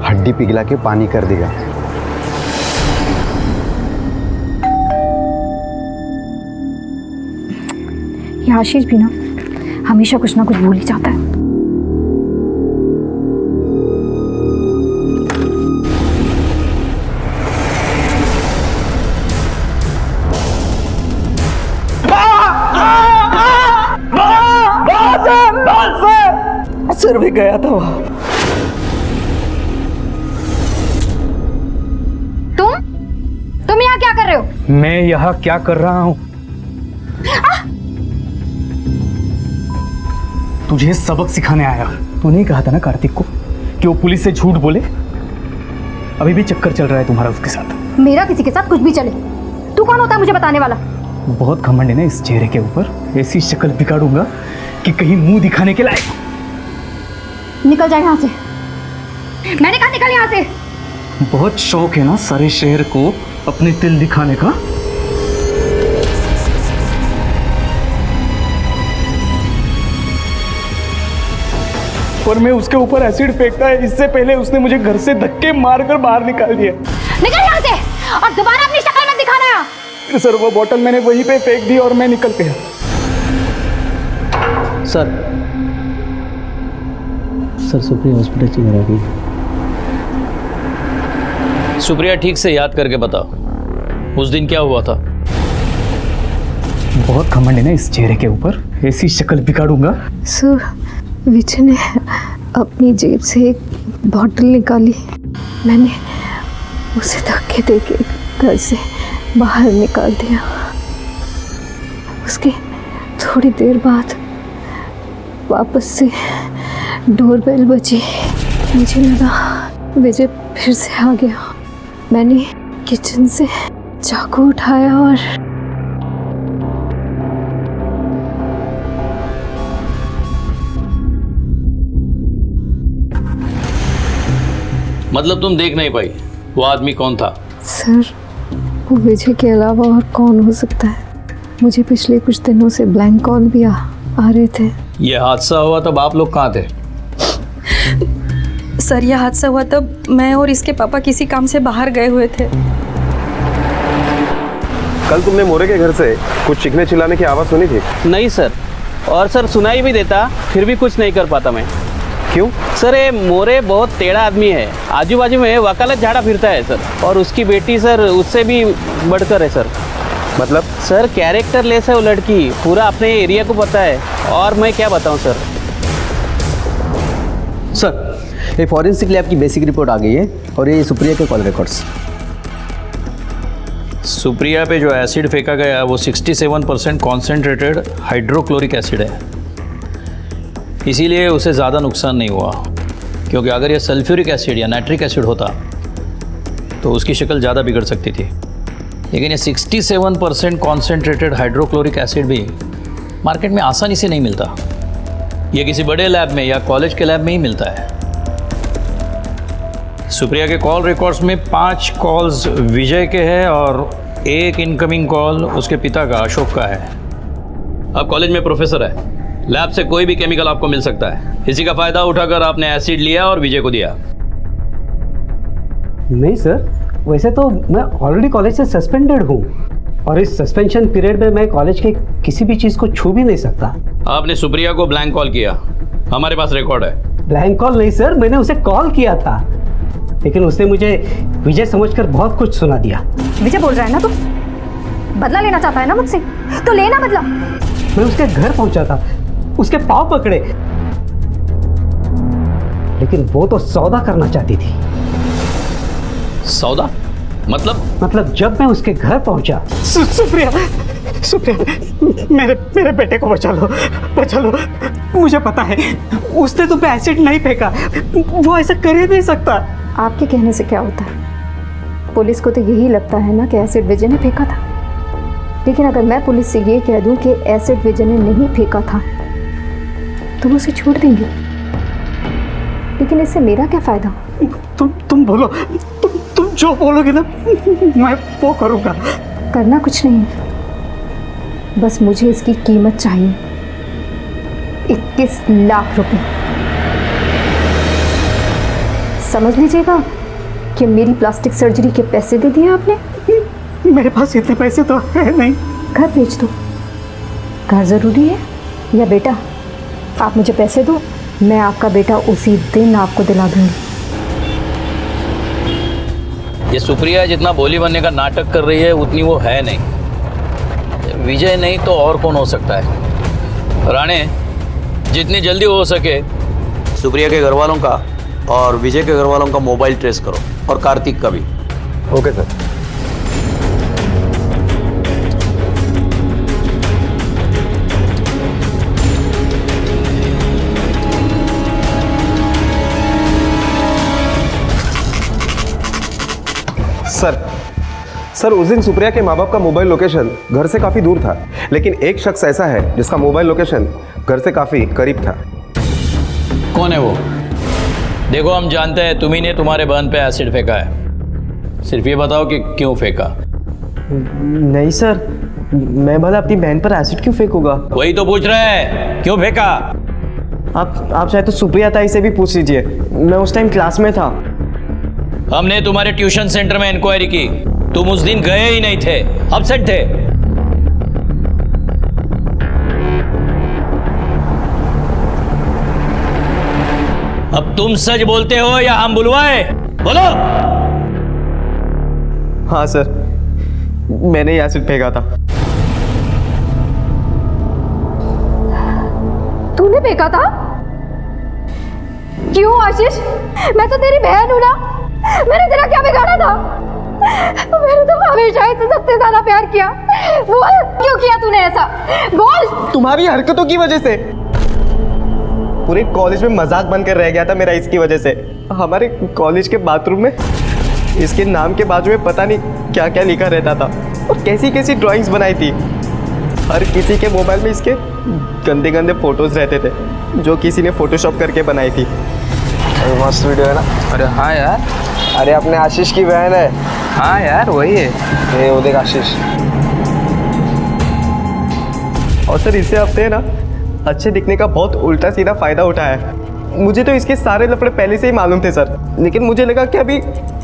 हड्डी पिघला के पानी कर देगा। ये आशीष भी ना हमेशा कुछ ना कुछ भूल ही जाता है। सर भी गया था वहां। तुम यहाँ क्या कर रहे हो? मैं यहाँ क्या कर रहा हूँ? तुझे सबक सिखाने आया। तूने कहा था ना कार्तिक को कि वो पुलिस से झूठ बोले। अभी भी चक्कर चल रहा है तुम्हारा उसके साथ। मेरा किसी के साथ कुछ भी चले, तू कौन होता है मुझे बताने वाला? बहुत घमंड है ना इस चेहरे के ऊपर। ऐसी शक्ल बिगाड़ूंगा कि कहीं मुंह दिखाने के लायक। निकल जाए यहाँ से। मैंने कहा निकल यहाँ से। बहुत शौक है ना सारे शहर को अपने दिल दिखाने का। और मैं उसके ऊपर एसिड फेंकता है इससे पहले उसने मुझे घर से धक्के मारकर बाहर निकाल दिया। निकल यहाँ से और दोबारा अपनी शक्ल मत दिखाना यहाँ। सर वो बोतल मैंने वहीं पे फेंक दी और मैं निकल गया। सर सुप्रिया हॉस्पिटल से घर आ गई। सुप्रिया ठीक से याद करके बताओ, उस दिन क्या हुआ था? बहुत घमंड है ना इस चेहरे के ऊपर। ऐसी शक्ल बिगाड़ूंगा। सर विजय ने अपनी जेब से एक बॉटल निकाली। मैंने उसे धक्के देके घर से बाहर निकाल दिया। उसके थोड़ी देर बाद वापस से डोरबेल बजी। मुझे लगा विजय फिर से आ गया। मैंने किचन से चाकू उठाया और मतलब तुम देख नहीं पाई वो आदमी कौन था? सर वो विजय के अलावा और कौन हो सकता है? मुझे पिछले कुछ दिनों से ब्लैंक कॉल भी आ रहे थे। ये हादसा हुआ तब आप लोग कहाँ थे? सर यह हादसा हुआ तब मैं और इसके पापा किसी काम से बाहर गए हुए थे। कल तुमने मोरे के घर से कुछ चीखने चिल्लाने की आवाज़ सुनी थी? नहीं सर, और सर सुनाई भी देता फिर भी कुछ नहीं कर पाता मैं। क्यों? सर ये मोरे बहुत टेढ़ा आदमी है। आजू बाजू में वकालत झाड़ा फिरता है सर। और उसकी बेटी सर उससे भी बढ़कर है सर। मतलब? सर कैरेक्टर लेस है वो लड़की। पूरा अपने एरिया को पता है। और मैं क्या बताऊं सर। सर ये फॉरेंसिक लैब की बेसिक रिपोर्ट आ गई है और ये सुप्रिया के कॉल रिकॉर्ड्स। सुप्रिया पे जो एसिड फेंका गया वो 67% कॉन्सेंट्रेटेड हाइड्रोक्लोरिक एसिड है, इसीलिए उसे ज़्यादा नुकसान नहीं हुआ। क्योंकि अगर यह सल्फ्यूरिक एसिड या नाइट्रिक एसिड होता तो उसकी शक्ल ज़्यादा बिगड़ सकती थी। लेकिन ये 67% कॉन्सेंट्रेटेड हाइड्रोक्लोरिक एसिड भी मार्केट में आसानी से नहीं मिलता। यह किसी बड़े लैब में या कॉलेज के लैब में ही मिलता है। सुप्रिया के कॉल रिकॉर्ड्स में 5 कॉल्स विजय के हैं और एक इनकमिंग कॉल उसके पिता का अशोक का है। अब कॉलेज में प्रोफेसर है, लैब से कोई भी केमिकल आपको मिल सकता है। इसी का फायदा उठाकर आपने एसिड लिया और विजय को दिया। नहीं सर, वैसे तो मैं ऑलरेडी कॉलेज से सस्पेंडेड हूँ और इस सस्पेंशन पीरियड में मैं कॉलेज के किसी भी चीज़ को छू भी नहीं सकता। आपने सुप्रिया को ब्लैंक कॉल किया, हमारे पास रिकॉर्ड है। ब्लैंक कॉल नहीं सर, मैंने उसे कॉल किया था, लेकिन उसने मुझे विजय समझकर बहुत कुछ सुना दिया। विजय बोल रहा है ना तू? बदला लेना चाहता है ना मुझसे? तो लेना बदला। मैं उसके घर पहुंचा था, उसके पाँव पकड़े, लेकिन वो तो सौदा करना चाहती थी। सौदा? मतलब जब मैं उसके घर पहुंचा। सुप्रिया मेरे बेटे को बचा लो। मुझे पता है उसने तुम पे एसिड नहीं फेंका, वो ऐसा कर ही नहीं सकता। आपके कहने से क्या होता है? पुलिस को तो यही लगता है ना कि एसिड विजय ने फेंका था। लेकिन अगर मैं पुलिस से ये कह दूं कि एसिड विजय ने नहीं फेंका था तो वो उसे छोड़ देंगे। लेकिन इससे मेरा क्या फायदा? तुम बोलो, तुम जो बोलोगे ना मैं वो करूँगा। करना कुछ नहीं, बस मुझे इसकी कीमत चाहिए, 21 लाख रुपए। समझ लीजिएगा कि मेरी प्लास्टिक सर्जरी के पैसे दे दिए आपने। मेरे पास इतने पैसे तो है नहीं। घर बेच दो, घर ज़रूरी है या बेटा? आप मुझे पैसे दो, मैं आपका बेटा उसी दिन आपको दिला दूंगी। ये सुप्रिया जितना बोली बनने का नाटक कर रही है उतनी वो है नहीं। विजय नहीं तो और कौन हो सकता है? राणे, जितनी जल्दी हो सके सुप्रिया के घर वालों का और विजय के घर वालों का मोबाइल ट्रेस करो, और कार्तिक का भी। Okay sir. सर उस दिन सुप्रिया के माँ बाप का मोबाइल लोकेशन घर से काफी दूर था, लेकिन एक शख्स ऐसा है जिसका मोबाइल लोकेशन घर से काफी करीब था। कौन है वो? देखो, हम जानते हैं तुम्ही ने तुम्हारे बहन पे एसिड फेंका है। सिर्फ ये बताओ कि क्यों फेंका। नहीं सर, मैं भला अपनी बहन पर एसिड क्यों फेंकूंगा? वही तो पूछ रहे हैं, क्यों फेंका? आप चाहे तो सुप्रिया ताई से भी पूछ लीजिए, मैं उस टाइम क्लास में था। हमने तुम्हारे ट्यूशन सेंटर में इंक्वायरी की, तुम उस दिन गए ही नहीं थे, अपसेट थे। अब तुम सच बोलते हो या हम बुलवाए? बोलो। हाँ सर, मैंने ही एसिड फेंका था। तूने फेंका था? क्यों आशीष? मैं तो तेरी बहन हूं ना, मैंने तेरा क्या बिगाड़ा था? मैंने तो हमेशा इसे सबसे ज्यादा प्यार किया। बोल, क्यों किया तूने ऐसा? बोल। तुम्हारी हरकतों की वजह से पूरे कॉलेज में मजाक बनकर रह गया था मेरा, इसकी वजह से। हमारे कॉलेज के बाथरूम में इसके नाम के बाजू में पता नहीं क्या क्या लिखा रहता था, और कैसी कैसी ड्राइंग्स बनाई थी। हर किसी के मोबाइल में इसके गंदे गंदे फोटोज रहते थे, जो किसी ने फोटोशॉप करके बनाई थी। अरे मस्त वीडियो है ना? अरे हाँ यार, अरे अपने आशीष की बहन है। हाँ यार वही है, ये वो देख आशीष। और सर इससे आपने ना अच्छे दिखने का बहुत उल्टा सीधा फायदा उठाया है। मुझे तो इसके सारे लफड़े पहले से ही मालूम थे सर, लेकिन मुझे लगा कि अभी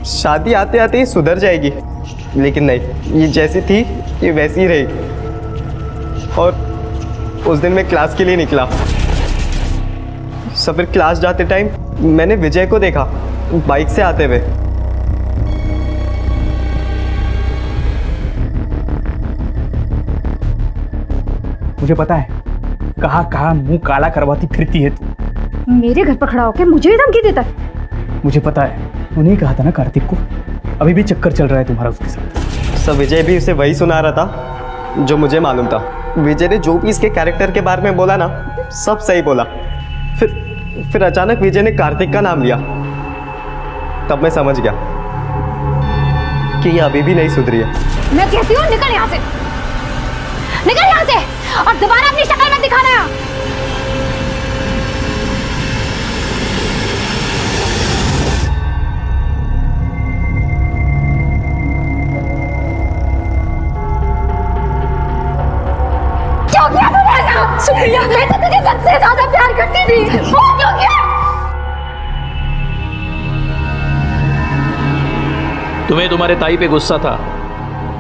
शादी आते आते ही सुधर जाएगी, लेकिन नहीं, ये जैसी थी ये वैसी ही रही। और उस दिन मैं क्लास के लिए निकला। सब फिर क्लास जाते टाइम मैंने विजय को देखा बाइक से आते हुए। मुझे पता है कहाँ कहाँ मुंह काला करवाती फिरती है तू। मेरे घर पर खड़ा होकर मुझे ही धमकी देता है। मुझे पता है, तूने ही कहा था ना कार्तिक को, अभी भी चक्कर चल रहा है तुम्हारा उसके साथ। सब विजय भी उसे वही सुना रहा था जो मुझे मालूम था। विजय ने जो भी इसके कैरेक्टर के बारे में बोला ना, सब सही बोला। फिर अचानक विजय ने कार्तिक का नाम लिया, तब मैं समझ गया कि ये अभी भी नहीं सुधरी है। मैं कहती हूँ निकल यहाँ से, निकल यहाँ से, और दोबारा अपनी शक्ल मत दिखाना। क्यों किया तूने ऐसा? सुप्रिया, मैं तो तुझे सबसे ज्यादा प्यार करती थी, वो क्यों किया? तुम्हें तुम्हारे ताई पे गुस्सा था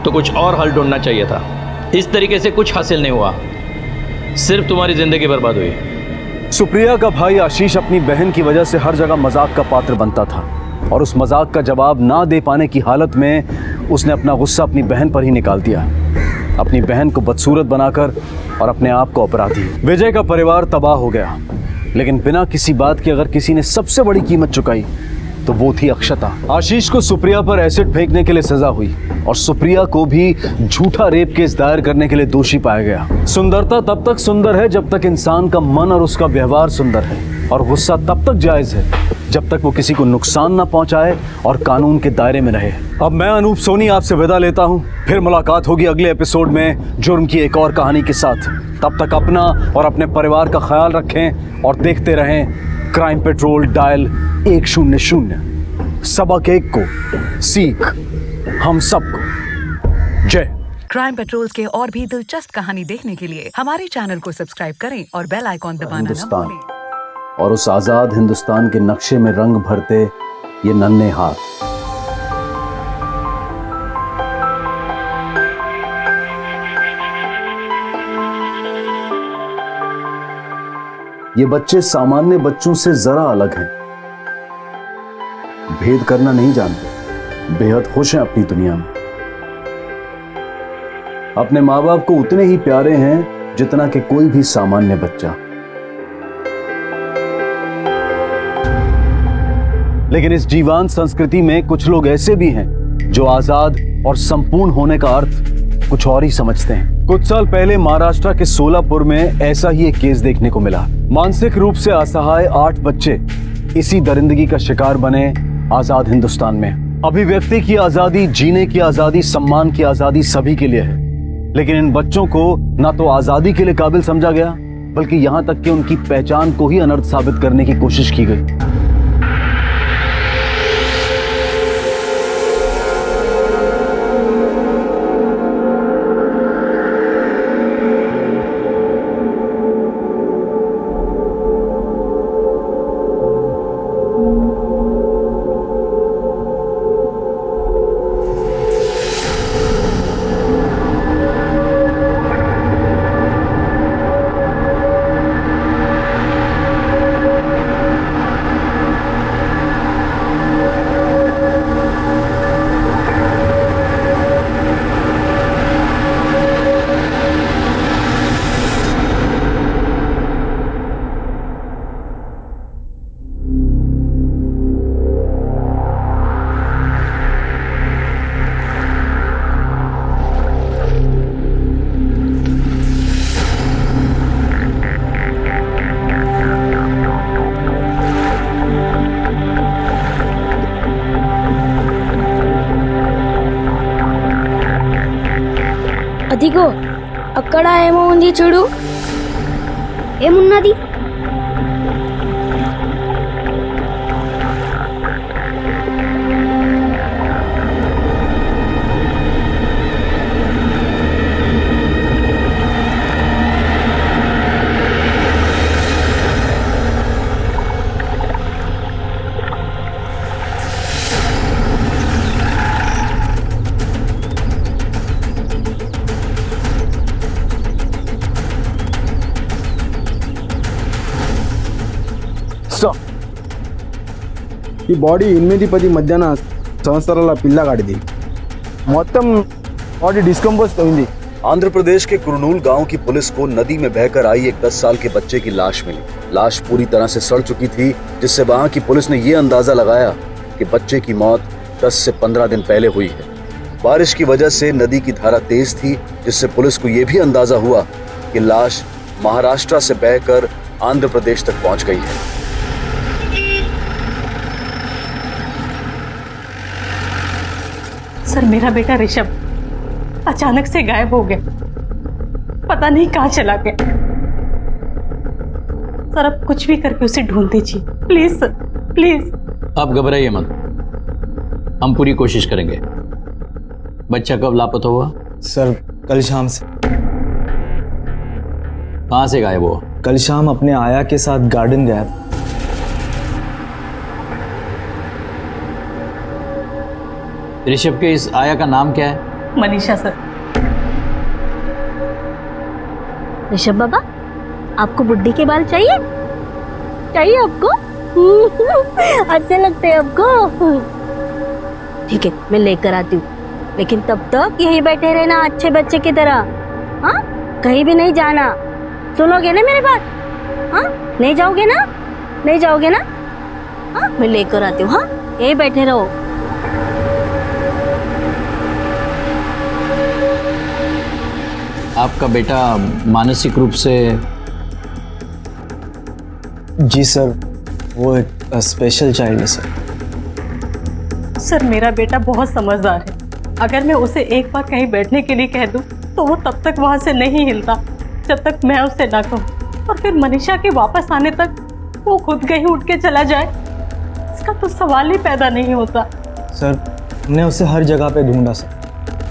तो कुछ और हल ढूंढना चाहिए था। इस तरीके से कुछ हासिल नहीं हुआ, सिर्फ तुम्हारी जिंदगी बर्बाद हुई। सुप्रिया का भाई आशीष अपनी बहन की वजह से हर जगह मजाक का पात्र बनता था, और उस मजाक का जवाब ना दे पाने की हालत में उसने अपना गुस्सा अपनी बहन पर ही निकाल दिया, अपनी बहन को बदसूरत बनाकर और अपने आप को अपराधी। विजय का परिवार तबाह हो गया, लेकिन बिना किसी बात के अगर किसी ने सबसे बड़ी कीमत चुकाई तो वो थी अक्षता। आशीष को सुप्रिया पर एसिड फेंकने के लिए सजा हुई, और सुप्रिया को भी झूठा रेप केस दायर करने के लिए दोषी पाया गया। सुंदरता तब तक सुंदर है जब तक इंसान का मन और उसका व्यवहार सुंदर है, और गुस्सा तब तक जायज है जब तक वो किसी को नुकसान ना पहुंचाए और कानून के दायरे में रहे। अब मैं अनूप सोनी आपसे विदा लेता हूं, फिर मुलाकात होगी अगले एपिसोड में जुर्म की एक और कहानी के साथ। तब तक अपना और अपने परिवार का ख्याल रखें और देखते रहें क्राइम पेट्रोल डायल 100। सबक एक को सीख हम सबको। जय। क्राइम पेट्रोल के और भी दिलचस्प कहानी देखने के लिए हमारे चैनल को सब्सक्राइब करें और बेल आइकॉन दबाना ना हिंदुस्तान भूलें। और उस आजाद हिंदुस्तान के नक्शे में रंग भरते ये नन्हे हाथ। ये बच्चे सामान्य बच्चों से जरा अलग हैं। भेद करना नहीं जानते, बेहद खुश हैं अपनी दुनिया में। अपने माँ बाप को उतने ही प्यारे हैं जितना कि कोई भी सामान्य बच्चा। लेकिन इस जीवांत संस्कृति में कुछ लोग ऐसे भी हैं जो आजाद और संपूर्ण होने का अर्थ कुछ और ही समझते हैं। कुछ साल पहले महाराष्ट्र के सोलापुर में ऐसा ही एक केस देखने को मिला। मानसिक रूप से असहाय 8 बच्चे इसी दरिंदगी का शिकार बने आजाद हिंदुस्तान में। अभिव्यक्ति की आजादी, जीने की आजादी, सम्मान की आजादी सभी के लिए है, लेकिन इन बच्चों को ना तो आजादी के लिए काबिल समझा गया, बल्कि यहां तक कि उनकी पहचान को ही अनर्थ साबित करने की कोशिश की गई। అదిగో అక్కడ ఏమో ఉంది చూడు. ఏమున్నది? ఈ బాడీ 8-10 మధ్యాహ్న సంవత్సరాల పిల్లగాడిది. మొత్తం బాడీ డిస్కంపోజ్ అయింది. आंध्र प्रदेश के कुरनूल गांव की पुलिस को नदी में बहकर आई एक 10 साल के बच्चे की लाश मिली। लाश पूरी तरह से सड़ चुकी थी, जिससे वहां की पुलिस ने यह अंदाजा लगाया कि बच्चे की मौत 10 से 15 दिन पहले हुई है। बारिश की वजह से नदी की धारा तेज थी, जिससे पुलिस को यह भी अंदाजा हुआ कि लाश महाराष्ट्र से बहकर आंध्र प्रदेश तक पहुंच गई है। सर, मेरा बेटा ऋषभ अचानक से गायब हो गया, पता नहीं कहाँ चला गया। सर, अब कुछ भी करके उसे ढूंढ दीजिए प्लीज सर, प्लीज। आप घबराइए मत, हम पूरी कोशिश करेंगे। बच्चा कब लापता हुआ? सर, कल शाम से। कहाँ से गायब हुआ? कल शाम अपने आया के साथ गार्डन गया था। ऋषभ के इस आया का नाम क्या है? मनीषा सर। ऋषभ बाबा, आपको बुड्ढी के बाल चाहिए? चाहिए आपको? अच्छे लगते हैं आपको? ठीक है, मैं लेकर आती हूँ, लेकिन तब तक यहीं बैठे रहना अच्छे बच्चे की तरह। हाँ, कहीं भी नहीं जाना, सुनोगे ना मेरी बात? हाँ, नहीं जाओगे ना? नहीं जाओगे ना? हाँ, मैं लेकर आती हूँ। हाँ, यहीं बैठे रहो। आपका बेटा मानसिक रूप से? जी सर, वो एक स्पेशल चाइल्ड है सर। सर, मेरा बेटा बहुत समझदार है। अगर मैं उसे एक बार कहीं बैठने के लिए कह दूं, तो वो तब तक वहां से नहीं हिलता जब तक मैं उससे ना कहूं। और फिर मनीषा के वापस आने तक वो खुद कहीं उठ के चला जाए, इसका तो सवाल ही पैदा नहीं होता। सर, हमने उसे हर जगह पे ढूंढा सर,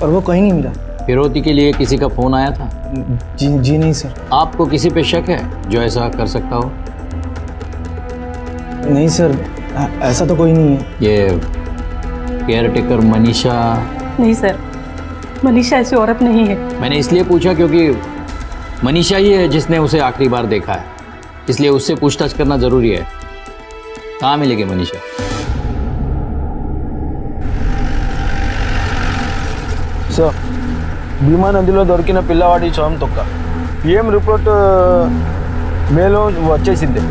पर वो कहीं नहीं मिला। फिरौती के लिए किसी का फोन आया था? जी नहीं सर। आपको किसी पे शक है जो ऐसा कर सकता हो? नहीं सर, ऐसा तो कोई नहीं है। ये केयरटेकर मनीषा? नहीं सर, मनीषा ऐसी औरत नहीं है। मैंने इसलिए पूछा क्योंकि मनीषा ही है जिसने उसे आखिरी बार देखा है। इसलिए उससे पूछताछ करना जरूरी है। कहाँ मिलेगी मनीषा? सर, భీమా నదిలో దొరికిన పిల్లవాడి శవం తొక్క ఏం రిపోర్ట్ మేలో వచ్చేసింది।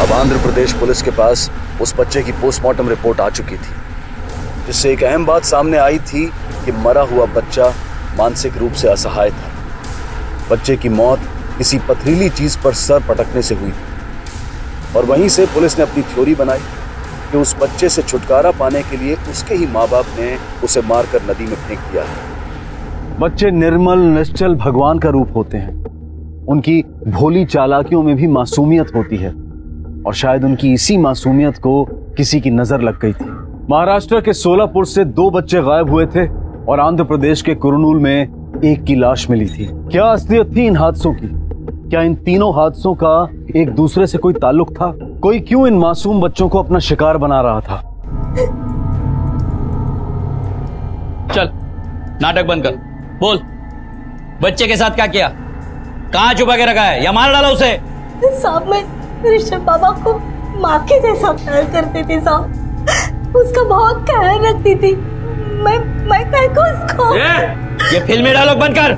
अब आंध्र प्रदेश पुलिस के पास उस बच्चे की पोस्टमार्टम रिपोर्ट आ चुकी थी, जिससे एक अहम बात सामने आई थी कि मरा हुआ बच्चा मानसिक रूप से असहाय था। बच्चे की मौत किसी पथरीली चीज पर सर पटकने से हुई थी और वहीं से पुलिस ने अपनी थ्योरी बनाई कि उस बच्चे से छुटकारा पाने के लिए उसके ही माँ बाप ने उसे मारकर नदी में फेंक दिया है। बच्चे निर्मल निश्चल भगवान का रूप होते हैं। उनकी भोली चालाकियों में भी मासूमियत होती है और शायद उनकी इसी मासूमियत को किसी की नजर लग गई थी। महाराष्ट्र के सोलापुर से 2 बच्चे गायब हुए थे और आंध्र प्रदेश के कुरनूल में एक की लाश मिली थी। क्या असलियत थी इन हादसों की? क्या इन तीनों हादसों का एक दूसरे से कोई ताल्लुक था? कोई क्यों इन मासूम बच्चों को अपना शिकार बना रहा था? चल नाटक बंद कर, बोल बच्चे के साथ क्या किया? कहाँ छुपा के रखा है या मार डाला उसे? साहब मैं ऋषभ बाबा को माँ के जैसा प्यार करती थी साहब, उसका बहुत ख्याल रखती थी। मैं कह को उसको ये फिल्मी डायलॉग बंद कर।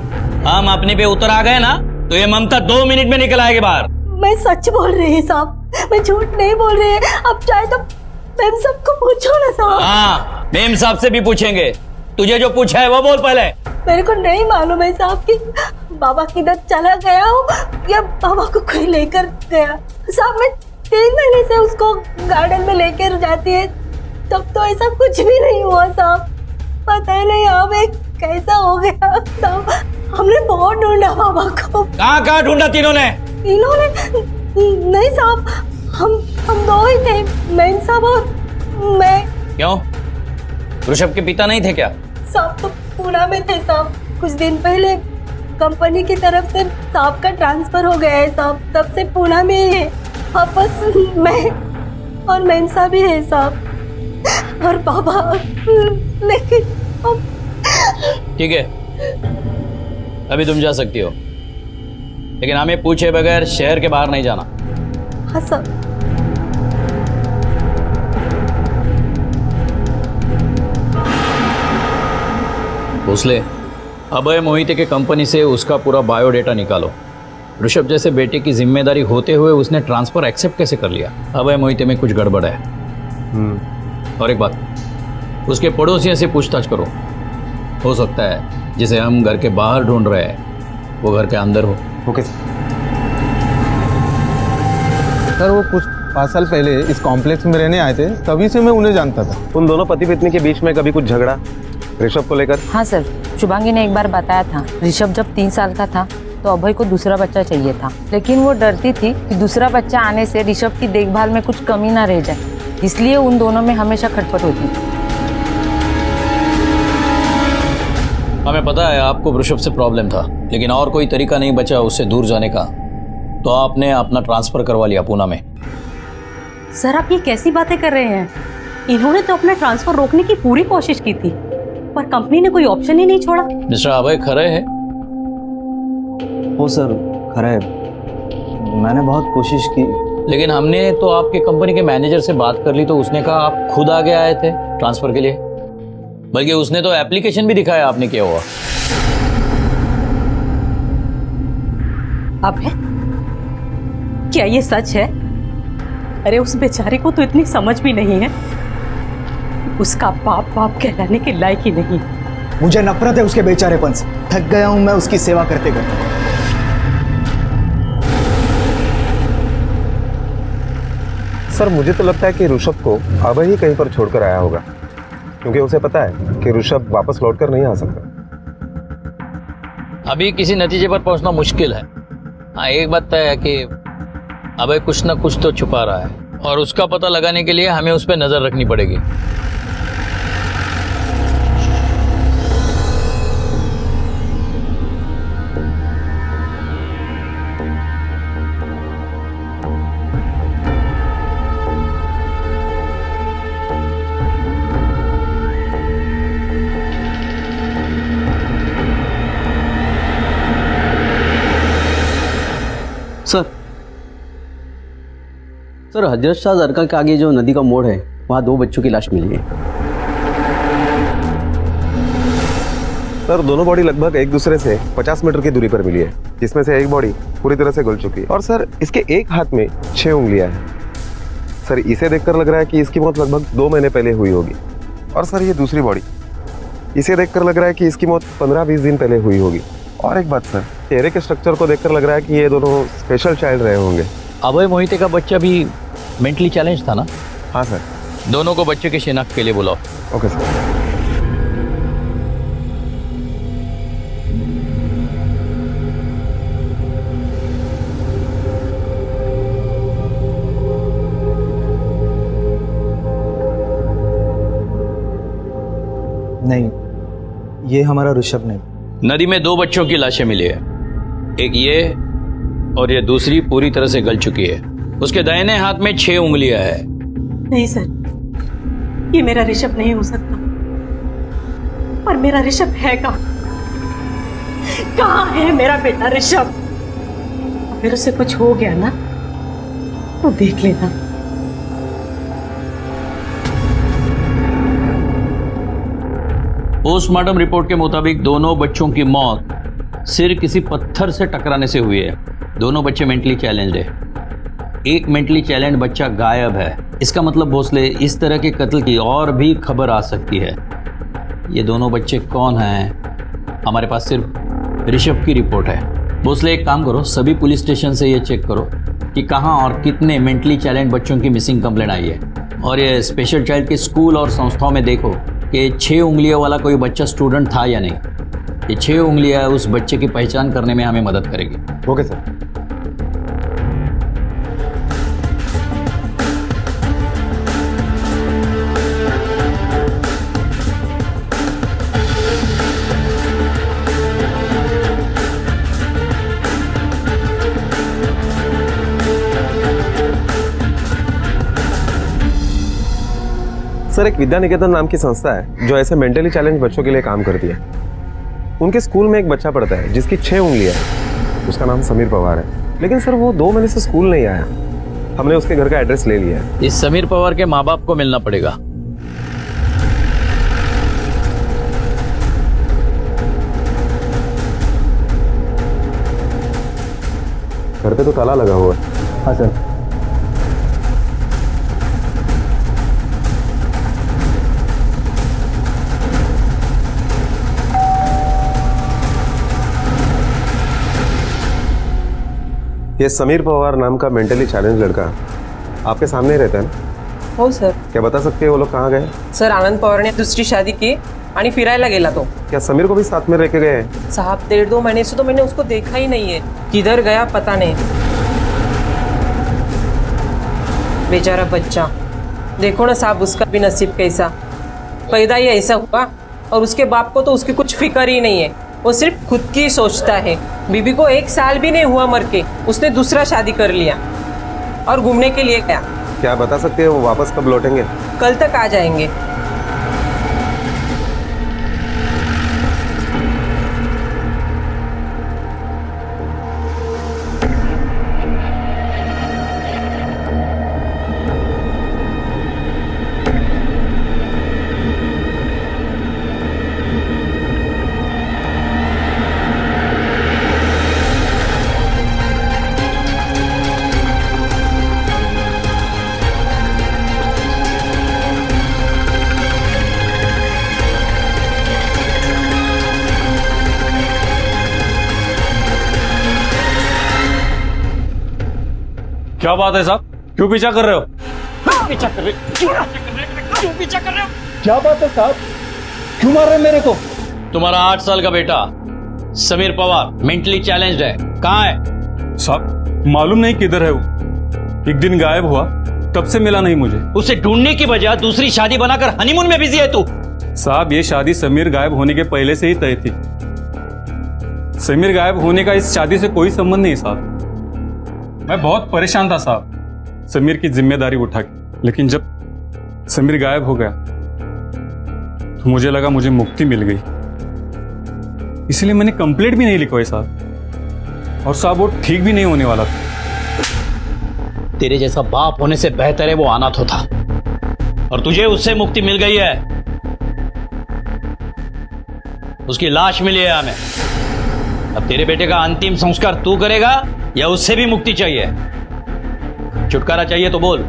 हम अपने पे उतर आ गए ना तो ये ममता 2 मिनट में निकल आएगी बाहर। मैं सच बोल रही है साहब, मैं झूठ नहीं बोल रही है। अब चाहे तो मेम साहब को पूछो ना साहब। हाँ मेम साहब से भी पूछेंगे, तुझे जो पूछा है वो बोल पहले। मेरे को नहीं मालूम है साहब कि बाबा किधर चला गया हो या बाबा को कोई लेकर गया। साहब मैं 3 महीने से उसको गार्डन में लेकर जाती है, तब तो ऐसा कुछ भी नहीं हुआ साहब। पता नहीं हमें कैसा हो गया साहब, हमने बहुत ढूंढा बाबा को। कहाँ ढूंढा तीनों ने? नहीं साहब, हम 2 ही थे, मैन साहब और मैं। क्यों ऋषभ के पिता नहीं थे क्या? साहब तो पूना में थे साहब, कुछ दिन पहले कंपनी की तरफ से साहब का ट्रांसफर हो गया है साहब, तब से पूना में ही है। अब बस मैं और मेनसा भी है साहब और बाबा। लेकिन ठीक है अभी तुम जा सकती हो, लेकिन हमें पूछे बगैर शहर के बाहर नहीं जाना। हाँ साहब। भोसले, अभय मोहिते के कंपनी से उसका पूरा बायोडेटा निकालो। ऋषभ जैसे बेटे की जिम्मेदारी होते हुए उसने ट्रांसफर एक्सेप्ट कैसे कर लिया? अभय मोहिते में कुछ गड़बड़ है। और एक बात, उसके पड़ोसियों से पूछताछ करो। हो सकता है जिसे हम घर के बाहर ढूंढ रहे हैं वो घर के अंदर हो। ओके सर, वो कुछ 5 साल पहले इस कॉम्प्लेक्स में रहने आए थे, तभी से मैं उन्हें जानता था। उन दोनों पति पत्नी के बीच में कभी कुछ झगड़ा ऋषभ को लेकर? हाँ सर, शुभांगी ने एक बार बताया था ऋषभ जब 3 साल का था तो अभय को दूसरा बच्चा चाहिए था, लेकिन वो डरती थी कि दूसरा बच्चा आने से ऋषभ की देखभाल में कुछ कमी ना रह जाए, इसलिए उन दोनों में हमेशा खटपट होती थी। हमें पता है आपको ऋषभ से प्रॉब्लम था, लेकिन और कोई तरीका नहीं बचा उससे दूर जाने का, तो आपने अपना ट्रांसफर करवा लिया पूना में। सर आप ये कैसी बातें कर रहे हैं? इन्होंने तो अपना ट्रांसफर रोकने की पूरी कोशिश की थी, पर कंपनी ने कोई ऑप्शन ही नहीं छोड़ा। मिस्टर अभय खरे है? हो सर, खरा है, मैंने बहुत कोशिश की, लेकिन हमने तो आपके कंपनी के मैनेजर से बात कर ली तो उसने कहा आप खुद आगे आए थे ट्रांसफर के लिए, बल्कि उसने तो एप्लीकेशन भी दिखाया आपने किया हुआ। अब है क्या ये सच है? अरे उस बेचारे को तो इतनी समझ भी नहीं है, उसका बाप कहलाने के लायक ही नहीं। मुझे नफरत है उसके बेचारेपन से, थक गया हूं मैं उसकी सेवा करते करते। सर मुझे तो लगता है कि ऋषभ को अभय ही कहीं पर छोड़कर आया होगा, क्योंकि उसे पता है कि ऋषभ वापस लौटकर नहीं आ सकता। अभी किसी नतीजे पर पहुंचना मुश्किल है। हाँ एक बात तय है कि अभय कुछ ना कुछ तो छुपा रहा है और उसका पता लगाने के लिए हमें उस पर नजर रखनी पड़ेगी। सर सर हजरत शाह दरगाह के आगे जो नदी का मोड़ है वहाँ 2 बच्चों की लाश मिली है। सर दोनों बॉडी लगभग एक दूसरे से 50 मीटर की दूरी पर मिली है, जिसमें से एक बॉडी पूरी तरह से गल चुकी है और सर इसके एक हाथ में 6 उंगलियां हैं। सर इसे देखकर लग रहा है कि इसकी मौत लगभग 2 महीने पहले हुई होगी। और सर ये दूसरी बॉडी, इसे देखकर लग रहा है कि इसकी मौत 15-20 दिन पहले हुई होगी। और एक बात सर, चेहरे के स्ट्रक्चर को देखकर लग रहा है कि ये दोनों स्पेशल चाइल्ड रहे होंगे। अभय मोहिते का बच्चा भी मेंटली चैलेंज था ना? हाँ सर। दोनों को बच्चे की शिनाख्त के लिए बुलाओ। Okay sir. नहीं, ये हमारा ऋषभ नहीं। नदी में 2 बच्चों की लाशें मिली है, एक ये और ये दूसरी पूरी तरह से गल चुकी है। उसके दाहिने हाथ में 6 उंगलियां है। नहीं सर, ये मेरा ऋषभ नहीं हो सकता। पर मेरा ऋषभ है कहाँ है मेरा बेटा ऋषभ? अगर उसे कुछ हो गया ना तो देख लेना। पोस्टमार्टम रिपोर्ट के मुताबिक दोनों बच्चों की मौत सिर किसी पत्थर से टकराने से हुई है। दोनों बच्चे मेंटली चैलेंज्ड है। एक मेंटली चैलेंज बच्चा गायब है। इसका मतलब भोसले इस तरह के कत्ल की और भी खबर आ सकती है। ये दोनों बच्चे कौन हैं? हमारे पास सिर्फ ऋषभ की रिपोर्ट है। भोसले एक काम करो, सभी पुलिस स्टेशन से ये चेक करो कि कहाँ और कितने मेंटली चैलेंज बच्चों की मिसिंग कंप्लेंट आई है। और ये स्पेशल चाइल्ड के स्कूल और संस्थाओं में देखो कि 6 उंगलियों वाला कोई बच्चा स्टूडेंट था या नहीं। ये 6 उंगलियां उस बच्चे की पहचान करने में हमें मदद करेगी। Okay sir. सर एक विद्या निकेतन नाम की संस्था है जो ऐसे मेंटली चैलेंज बच्चों के लिए काम करती है। उनके स्कूल में एक बच्चा पढ़ता है जिसकी 6 उंगलियां हैं। उसका नाम समीर पवार है, लेकिन सर वो 2 महीने से स्कूल नहीं आया। हमने उसके घर का एड्रेस ले लिया है। इस समीर पवार के माँ बाप को मिलना पड़ेगा। घर पे तो ताला लगा हुआ है। हाँ सर। ये समीर पवार नाम का मेंटली चैलेंज लड़का आपके सामने ही रहता है ना? हो सर। क्या बता सकते हैं वो लोग कहाँ गए? सर आनंद पवार ने दुसरी शादी की आणि फिरायला गेला तो। क्या समीर को भी साथ में लेके गए? साहब 1.5-2 महीने से तो मैंने उसको देखा ही नहीं है। किधर गया पता नहीं। बेचारा बच्चा, देखो ना साहब उसका भी नसीब कैसा। पैदा ही ऐसा हुआ और उसके बाप को तो उसकी कुछ फिक्र ही नहीं है। वो सिर्फ खुद की सोचता है। बीबी को 1 साल भी नहीं हुआ मर के, उसने दूसरा शादी कर लिया और घूमने के लिए गया। क्या बता सकते हैं वो वापस कब लौटेंगे? कल तक आ जाएंगे। क्या बात है साहब, क्यों पीछा कर रहे हो? पीछा कर रहे क्यों पीछा कर रहे हो? क्या बात है साहब, क्यों मार रहे हैं मेरे को? तुम्हारा 8 साल का बेटा समीर पवार मेंटली चैलेंज्ड है, कहाँ है? साहब मालूम नहीं किधर है वो। एक दिन गायब हुआ, तब से मिला नहीं मुझे। उसे ढूंढने की बजाय दूसरी शादी बनाकर हनीमून में बिजी है तू। साहब ये शादी समीर गायब होने के पहले से ही तय थी। समीर गायब होने का इस शादी से कोई संबंध नहीं साहब। मैं बहुत परेशान था साहब समीर की जिम्मेदारी उठा के, लेकिन जब समीर गायब हो गया तो मुझे लगा मुझे मुक्ति मिल गई, इसलिए मैंने कंप्लेंट भी नहीं लिखवाई साहब। और साहब वो ठीक भी नहीं होने वाला था। तेरे जैसा बाप होने से बेहतर है वो अनाथ होता, और तुझे उससे मुक्ति मिल गई है। उसकी लाश मिली है हमें। अब तेरे बेटे का अंतिम संस्कार तू करेगा या उससे भी मुक्ति चाहिए? छुटकारा चाहिए तो बोल,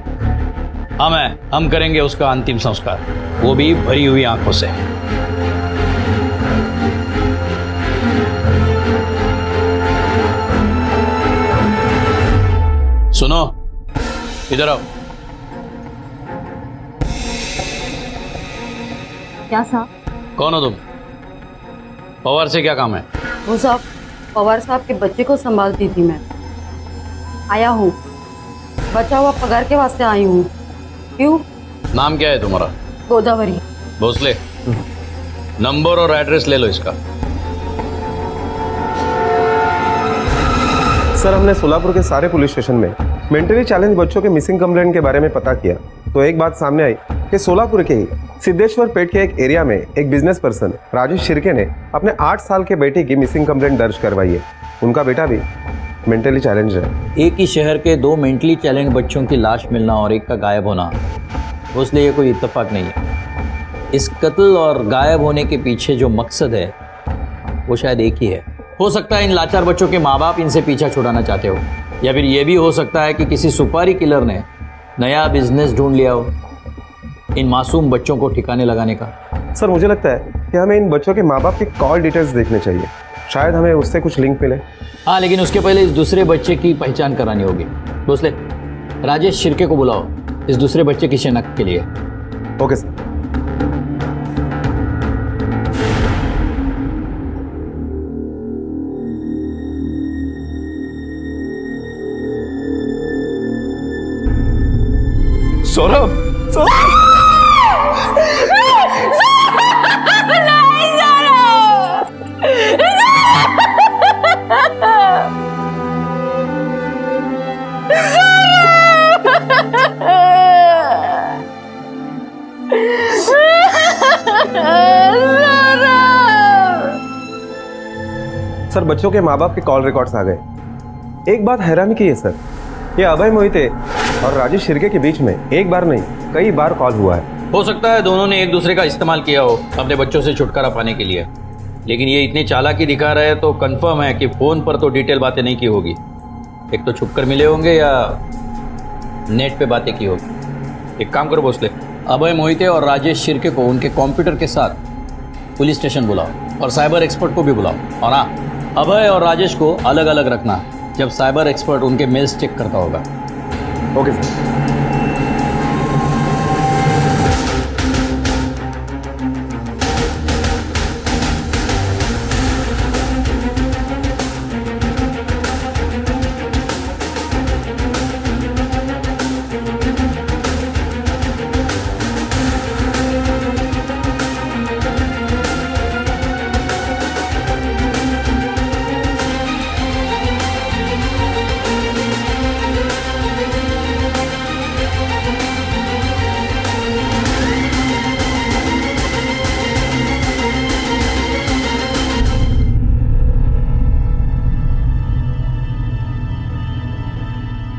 हम करेंगे उसका अंतिम संस्कार, वो भी भरी हुई आंखों से। सुनो, इधर आओ। क्या साहब? कौन हो तुम? पवार से क्या काम है? वो साहब, पवार साहब के बच्चे को संभालती थी मैं। आया हूँ, बचा हुआ पगार के वास्ते आई हूँ। क्यों? नाम क्या है तुम्हारा? गोदावरी। भोसले, नंबर और एड्रेस ले लो इसका। सर, हमने सोलापुर के सारे पुलिस स्टेशन में मेंटली चैलेंज बच्चों के मिसिंग कंप्लेंट के बारे में पता किया तो एक बात सामने आई कि सोलापुर के ही सिद्धेश्वर पेट के एक एरिया में एक बिजनेस पर्सन राजेश शिर्के ने अपने 8 साल के बेटे की मिसिंग कंप्लेंट दर्ज करवाई है। उनका बेटा भी मेंटली चैलेंज है। एक ही शहर के 2 मेंटली चैलेंज बच्चों की लाश मिलना और एक का गायब होना, उसलिए ये कोई इत्तेफाक नहीं है। इस कत्ल और गायब होने के पीछे जो मकसद है वो शायद एक ही है। हो सकता है इन लाचार बच्चों के माँ बाप इनसे पीछा छुड़ाना चाहते हो, या फिर ये भी हो सकता है कि किसी सुपारी किलर ने नया बिजनेस ढूंढ लिया हो इन मासूम बच्चों को ठिकाने लगाने का। सर, मुझे लगता है कि हमें इन बच्चों के माँ बाप के कॉल डिटेल्स देखने चाहिए, शायद हमें उससे कुछ लिंक मिले। हाँ, लेकिन उसके पहले इस दूसरे बच्चे की पहचान करानी होगी। भोसले, राजेश शिर्के को बुलाओ इस दूसरे बच्चे की शिनाख्त के लिए। Okay sir. सौरभ, सर, बच्चों के माँ बाप के कॉल रिकॉर्ड्स आ गए। एक बात हैरानी की है सर, ये अभय मोहिते और राजेश शिर्के के बीच में एक बार नहीं कई बार कॉल हुआ है। हो सकता है दोनों ने एक दूसरे का इस्तेमाल किया हो अपने बच्चों से छुटकारा पाने के लिए, लेकिन ये इतनी चालाकी दिखा रहे हैं तो कंफर्म है कि फोन पर तो डिटेल बातें नहीं की होगी। एक तो छुपकर मिले होंगे या नेट पे बातें की होगी। एक काम करो भोसले, अभय मोहिते और राजेश शिर्के को उनके कंप्यूटर के साथ पुलिस स्टेशन बुलाओ और साइबर एक्सपर्ट को भी बुलाओ। और हाँ, अभय और राजेश को अलग अलग रखना जब साइबर एक्सपर्ट उनके मेल्स चेक करता होगा। Okay sir.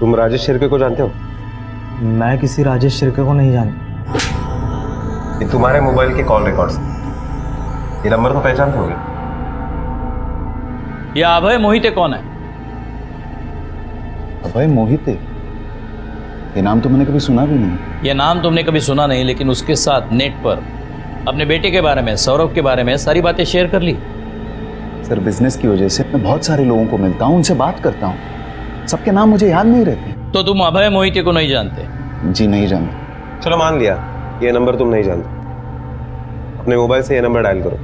तुम राजेश शिर्के को जानते हो? मैं किसी राजेश शिर्के को नहीं जानता। ये तुम्हारे मोबाइल के कॉल रिकॉर्ड्स, ये नंबर तो पहचानते होगे। ये अभय मोहिते कौन है? अभय मोहिते? ये नाम तो मैंने कभी सुना भी नहीं। ये नाम तुमने कभी सुना नहीं, लेकिन उसके साथ नेट पर अपने बेटे के बारे में, सौरभ के बारे में सारी बातें शेयर कर ली। सर, बिजनेस की वजह से मैं बहुत सारे लोगों को मिलता हूँ, उनसे बात करता हूँ, सबके नाम मुझे याद नहीं रहते। तो तुम अभय मोहिते को नहीं जानते? जी नहीं जानते। चलो मान लिया ये नंबर तुम नहीं जानते। अपने मोबाइल से ये नंबर डायल करो।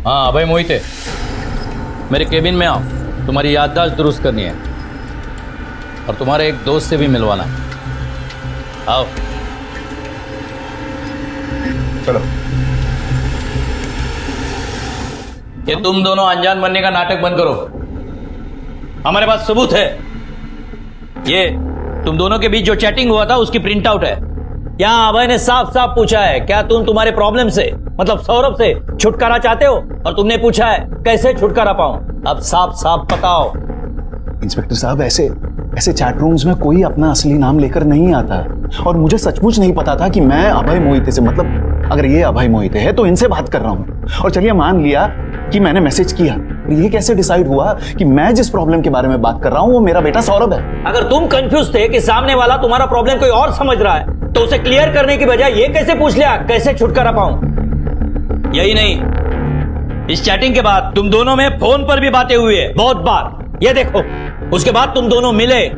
हाँ अभय मोहिते, मेरे केबिन में आओ, तुम्हारी याददाश्त दुरुस्त करनी है और तुम्हारे एक दोस्त से भी मिलवाना है। आओ। चलो। कि तुम दोनों अनजान बनने का नाटक बंद करो। हमारे पास सबूत है। ये तुम दोनों के बीच जो चैटिंग हुआ था उसकी प्रिंट आउट है। यहाँ अभय ने साफ साफ पूछा है, क्या तुम तुम्हारे प्रॉब्लम से, मतलब सौरभ से छुटकारा चाहते हो? और तुमने पूछा है कैसे छुटकारा पाऊं। अब साफ साफ बताओ। इंस्पेक्टर साहब, ऐसे चैट रूम्स में कोई अपना असली नाम लेकर नहीं आता, और मुझे सचमुच नहीं पता था कि मैं अभय मोहिते से, मतलब अगर ये अभय मोहिते है तो इनसे बात कर रहा हूँ। और चलिए मान लिया कि मैंने मैसेज किया, ये कैसे डिसाइड हुआ कि मैं जिस प्रॉब्लम के बारे में बात कर रहा हूँ वो मेरा बेटा सौरभ है? अगर तुम कंफ्यूज थे कि सामने वाला तुम्हारा प्रॉब्लम कोई और समझ रहा है, तो उसे क्लियर करने की बजाय ये कैसे पूछ लिया कैसे छुटकारा पाऊं? यही नहीं, इस चैटिंग के बाद तुम दोनों में फोन पर भी बातें हुई है बहुत बार। ये देखो, उसके बाद तुम दोनों मिले,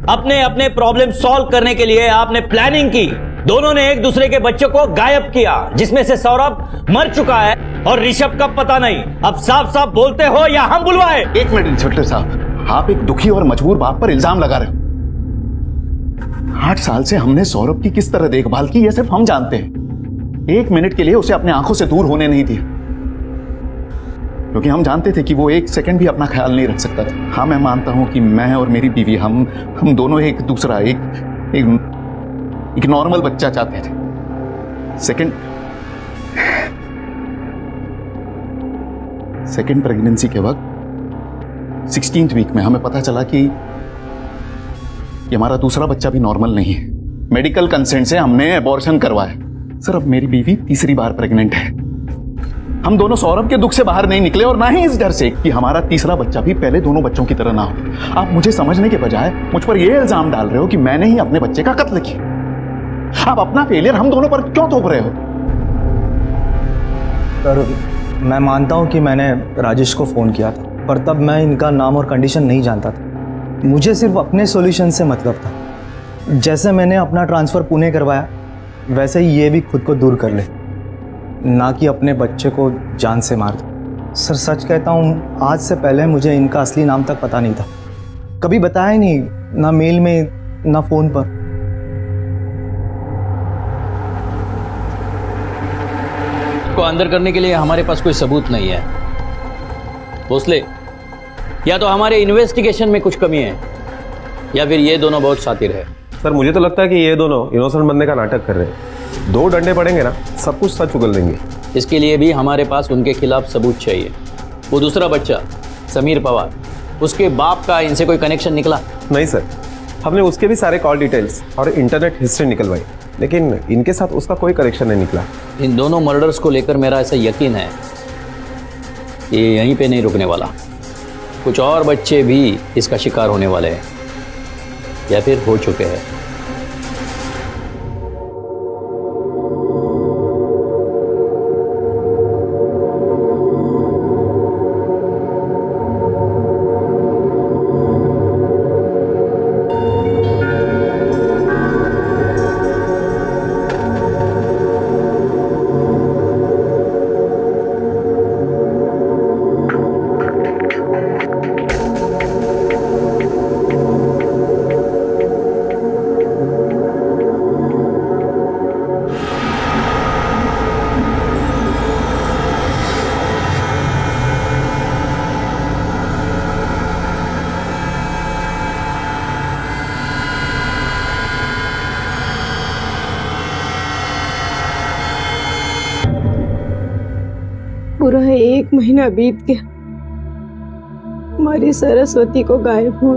अपने अपने प्रॉब्लम सॉल्व करने के लिए आपने प्लानिंग की। दोनों ने एक दूसरे के बच्चों को गायब किया, जिसमें से सौरभ मर चुका है और ऋषभ का पता नहीं। अब साफ साफ बोलते हो या हम बुलवाए? एक मिनट इंस्पेक्टर साहब, आप एक दुखी और मजबूर बाप पर इल्जाम लगा रहे हो। 8 साल से हमने सौरभ की किस तरह देखभाल की ये सिर्फ हम जानते हैं। 1 मिनट के लिए उसे अपने आंखों से दूर होने नहीं दिया, क्योंकि हम जानते थे कि वो 1 सेकंड भी अपना ख्याल नहीं रख सकता था। हाँ, मैं मानता हूं कि मैं और मेरी बीवी हम दोनों एक दूसरा एक नॉर्मल बच्चा चाहते थे। सेकंड प्रेगनेंसी के वक्त 16th वीक में हमें पता चला कि हमारा दूसरा बच्चा भी नॉर्मल नहीं है। मेडिकल कंसेंट से हमने अबॉर्शन करवाया। सर, अब मेरी बीवी तीसरी बार प्रेग्नेंट है। हम दोनों सौरभ के दुख से बाहर नहीं निकले, और ना ही इस डर से कि हमारा तीसरा बच्चा भी पहले दोनों बच्चों की तरह ना हो। आप मुझे समझने के बजाय मुझ पर यह इल्जाम डाल रहे हो कि मैंने ही अपने बच्चे का कत्ल किया। आप अपना फेलियर हम दोनों पर क्यों थोप रहे हो? सर, मैं मानता हूं कि मैंने राजेश को फ़ोन किया था, पर तब मैं इनका नाम और कंडीशन नहीं जानता था। मुझे सिर्फ अपने सॉल्यूशन से मतलब था। जैसे मैंने अपना ट्रांसफ़र पुणे करवाया, वैसे ही ये भी खुद को दूर कर ले, ना कि अपने बच्चे को जान से मार दे। सर, सच कहता हूँ, आज से पहले मुझे इनका असली नाम तक पता नहीं था। कभी बताया ही नहीं, ना मेल में ना फ़ोन पर। को अंदर करने के लिए हमारे पास कोई सबूत नहीं है भोसले। या तो हमारे इन्वेस्टिगेशन में कुछ कमी है, या फिर ये दोनों बहुत शातिर है। सर, मुझे तो लगता है कि ये दोनों इनोसेंट बनने का नाटक कर रहे हैं। 2 डंडे पड़ेंगे ना, सब कुछ सच उगल देंगे। इसके लिए भी हमारे पास उनके खिलाफ सबूत चाहिए। वो दूसरा बच्चा समीर पवार, उसके बाप का इनसे कोई कनेक्शन निकला? नहीं सर, हमने उसके भी सारे कॉल डिटेल्स और इंटरनेट हिस्ट्री निकलवाई, लेकिन इनके साथ उसका कोई कनेक्शन नहीं निकला। इन दोनों मर्डर्स को लेकर मेरा ऐसा यकीन है ये यहीं पे नहीं रुकने वाला। कुछ और बच्चे भी इसका शिकार होने वाले हैं, या फिर हो चुके हैं। पूरा 1 महीना बीत गया, हमारी सरस्वती को गायब हुआ।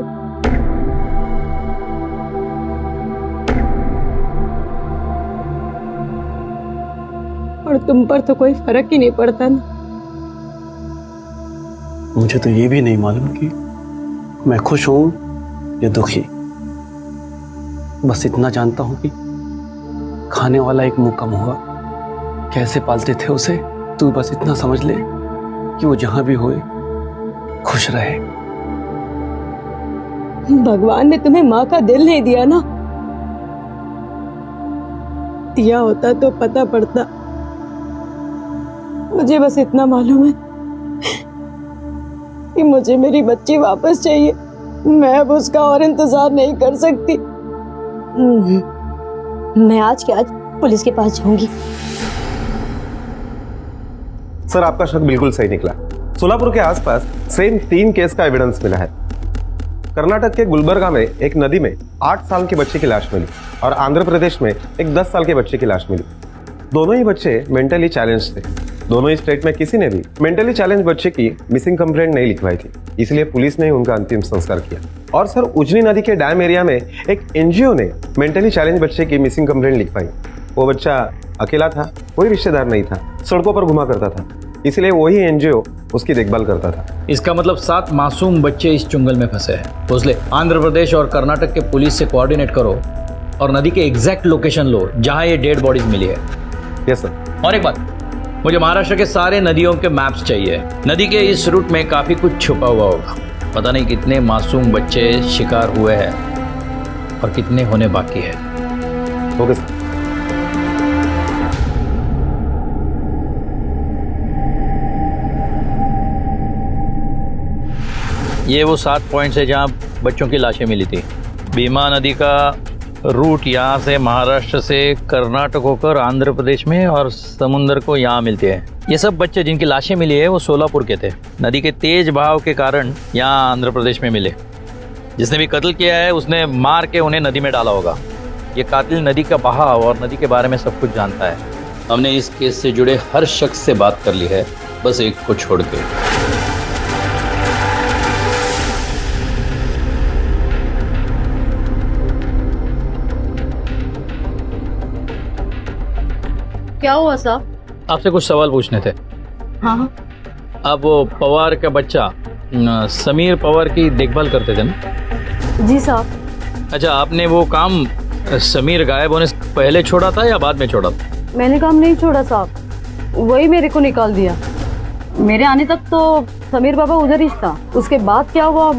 और तुम पर तो कोई फर्क ही नहीं पड़ता ना। मुझे तो ये भी नहीं मालूम कि मैं खुश हूं या दुखी। बस इतना जानता हूं कि खाने वाला एक मुंह कम हुआ। कैसे पालते थे उसे, तू बस इतना समझ ले कि वो जहां भी होए खुश रहे। भगवान ने तुम्हें माँ का दिल नहीं दिया ना, दिया होता तो पता पड़ता। मुझे बस इतना मालूम है कि मुझे मेरी बच्ची वापस चाहिए। मैं अब उसका और इंतजार नहीं कर सकती। मैं आज के आज पुलिस के पास जाऊंगी। सर, आपका शक बिल्कुल सही निकला। सोलापुर के आसपास सेम 3 केस का एविडेंस मिला है। कर्नाटक के गुलबर्गा में एक नदी में 8 साल के बच्चे की लाश मिली और आंध्र प्रदेश में एक 10 साल के बच्चे की लाश मिली। दोनों ही बच्चे मेंटली चैलेंज थे। दोनों ही स्टेट में किसी ने भी मेंटली चैलेंज बच्चे की मिसिंग कंप्लेंट नहीं लिखवाई थी, इसलिए पुलिस ने ही उनका अंतिम संस्कार किया। और सर, उजनी नदी के डैम एरिया में एक एनजीओ ने मेंटली चैलेंज बच्चे की मिसिंग कंप्लेंट लिखवाई। वो बच्चा अकेला था, कोई रिश्तेदार नहीं था, सड़कों पर घुमा करता था, इसलिए वही एनजीओ उसकी देखभाल करता था। इसका मतलब 7 मासूम बच्चे इस चुंगल में फंसे हैं। भोसले, आंध्र प्रदेश और कर्नाटक के पुलिस से कोऑर्डिनेट करो और नदी के एग्जैक्ट लोकेशन लो जहां ये डेड बॉडीज मिली है। Yes sir. और एक बात, मुझे महाराष्ट्र के सारे नदियों के मैप्स चाहिए। नदी के इस रूट में काफी कुछ छुपा हुआ होगा। पता नहीं कितने मासूम बच्चे शिकार हुए हैं और कितने होने बाकी है। Okay sir. ये वो 7 पॉइंट्स है जहाँ बच्चों की लाशें मिली थी। भीमा नदी का रूट यहाँ से महाराष्ट्र से कर्नाटक होकर आंध्र प्रदेश में और समुद्र को यहाँ मिलते हैं। ये सब बच्चे जिनकी लाशें मिली है वो सोलापुर के थे। नदी के तेज बहाव के कारण यहाँ आंध्र प्रदेश में मिले। जिसने भी कत्ल किया है उसने मार के उन्हें नदी में डाला होगा। ये कातिल नदी का बहाव और नदी के बारे में सब कुछ जानता है। हमने इस केस से जुड़े हर शख्स से बात कर ली है, बस एक को छोड़ के। क्या हुआ साहब? आपसे कुछ सवाल पूछने थे। हाँ। आप वो पवार का बच्चा समीर पवार की देखभाल करते थे ना? जी साहब। अच्छा, आपने वो काम समीर गायब होने से पहले छोड़ा था या बाद में छोड़ा था? मैंने काम नहीं छोड़ा साहब, वही मेरे को निकाल दिया। मेरे आने तक तो समीर बाबा उधर ही था, उसके बाद क्या हुआ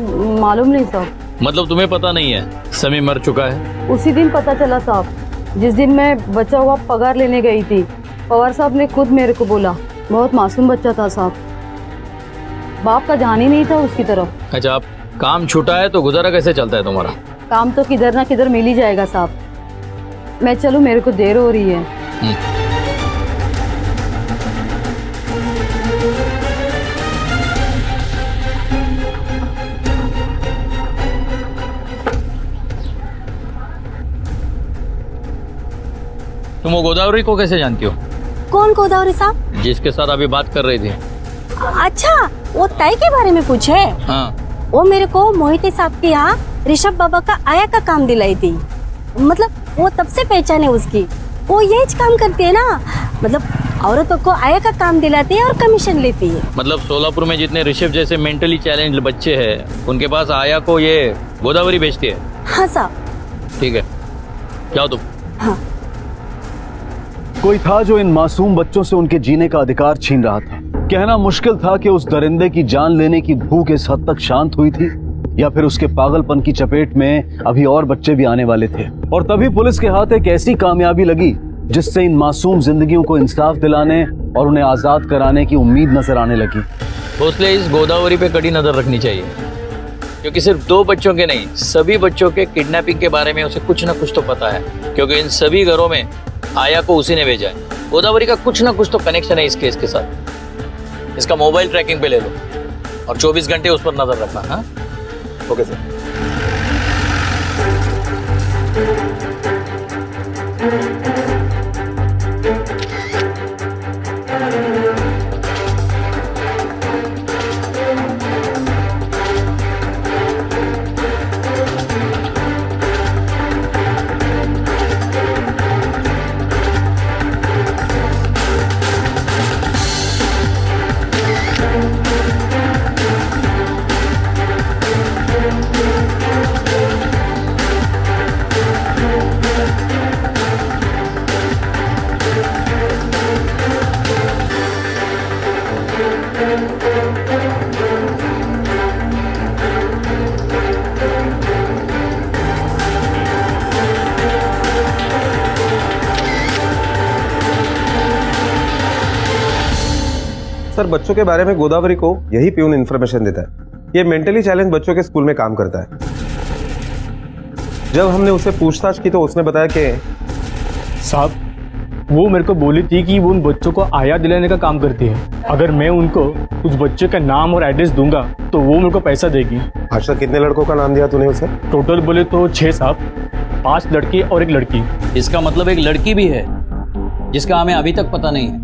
मालूम नहीं साहब। मतलब तुम्हें पता नहीं है समीर मर चुका है? उसी दिन पता चला साहब, जिस दिन मैं बचा हुआ पगार लेने गई थी। पवार साहब ने खुद मेरे को बोला, बहुत मासूम बच्चा था साहब, बाप का ध्यान ही नहीं था उसकी तरफ। अच्छा, आप काम छूटा है तो गुजारा कैसे चलता है तुम्हारा? काम तो किधर ना किधर मिल ही जाएगा साहब। मैं चलूं, मेरे को देर हो रही है। तुम वो गोदावरी को कैसे जानती हो? कौन गोदावरी साहब? जिसके साथ अभी बात कर रही थी। अच्छा, वो तय के बारे में पूछे? हाँ। वो मेरे को मोहिते साहब के यहाँ ऋषभ बाबा का आया का काम दिलाई थी। मतलब वो तब से पहचान है उसकी। वो यही काम करती है ना, मतलब औरतों को आया का काम दिलाती है और कमीशन लेती है। मतलब सोलापुर में जितने ऋषभ जैसे मेंटली चैलेंज बच्चे हैं उनके पास आया को ये गोदावरी बेचती है? हाँ साहब। ठीक है, जाओ तुम। हाँ। कोई था जो इन मासूम बच्चों से उनके जीने का अधिकार छीन रहा था। कहना मुश्किल था कि उस दरिंदे की जान लेने की भूख इस हद तक शांत हुई थी या फिर उसके पागलपन की चपेट में अभी और बच्चे भी आने वाले थे। और तभी पुलिस के हाथ एक ऐसी कामयाबी लगी जिससे इन मासूम जिंदगियों को इंसाफ दिलाने और उन्हें आजाद कराने की उम्मीद नजर आने लगी। भोसले, इस गोदावरी पे कड़ी नजर रखनी चाहिए, क्योंकि सिर्फ 2 बच्चों के नहीं, सभी बच्चों के किडनैपिंग के बारे में उसे कुछ ना कुछ तो पता है, क्योंकि इन सभी घरों में आया को उसी ने भेजा है। गोदावरी का कुछ ना कुछ तो कनेक्शन है इस केस के साथ। इसका मोबाइल ट्रैकिंग पे ले लो और 24 घंटे उस पर नजर रखना। हाँ, ओके सर। सर, बच्चों के बारे में गोदावरी को यही प्यून इन्फॉर्मेशन देता है। ये मेंटली चैलेंज बच्चों के स्कूल में काम करता है। जब हमने उससे पूछताछ की तो उसने बताया कि साहब, वो मेरे को बोली थी कि वो उन बच्चों को आया दिलाने का काम करती है। अगर मैं उनको उस बच्चे का नाम और एड्रेस दूंगा तो वो मेरे को पैसा देगी। आज तक कितने लड़कों का नाम दिया तूने उसे? टोटल बोले तो 6 साहब, 5 लड़के और 1 लड़की। इसका मतलब एक लड़की भी है जिसका हमें अभी तक पता नहीं है,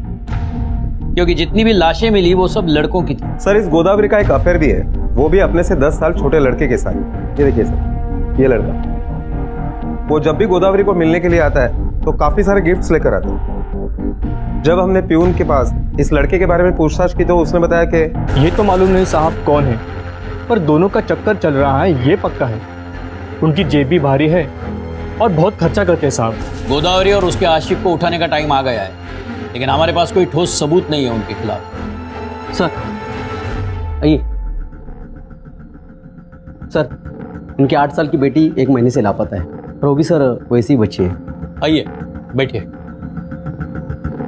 क्योंकि जितनी भी लाशें मिली वो सब लड़कों की थी। सर, इस गोदावरी का एक अफेयर भी है, वो भी अपने से 10 साल छोटे लड़के के साथ। ये देखिए सर, ये लड़का, वो जब भी गोदावरी को मिलने के लिए आता है तो काफी सारे गिफ्ट्स लेकर आता है। जब हमने प्यून के पास इस लड़के के बारे में पूछताछ की तो उसने बताया कि ये तो मालूम नहीं साहब कौन है, पर दोनों का चक्कर चल रहा है ये पक्का है। उनकी जेब भी भारी है और बहुत खर्चा करते हैं साहब। गोदावरी और उसके आशिक को उठाने का टाइम आ गया है, लेकिन हमारे पास कोई ठोस सबूत नहीं है उनके खिलाफ। सर आइए। सर, उनकी 8 साल की बेटी 1 महीने से लापता है और वो भी सर वैसी ही बच्ची है। आइए बैठिए।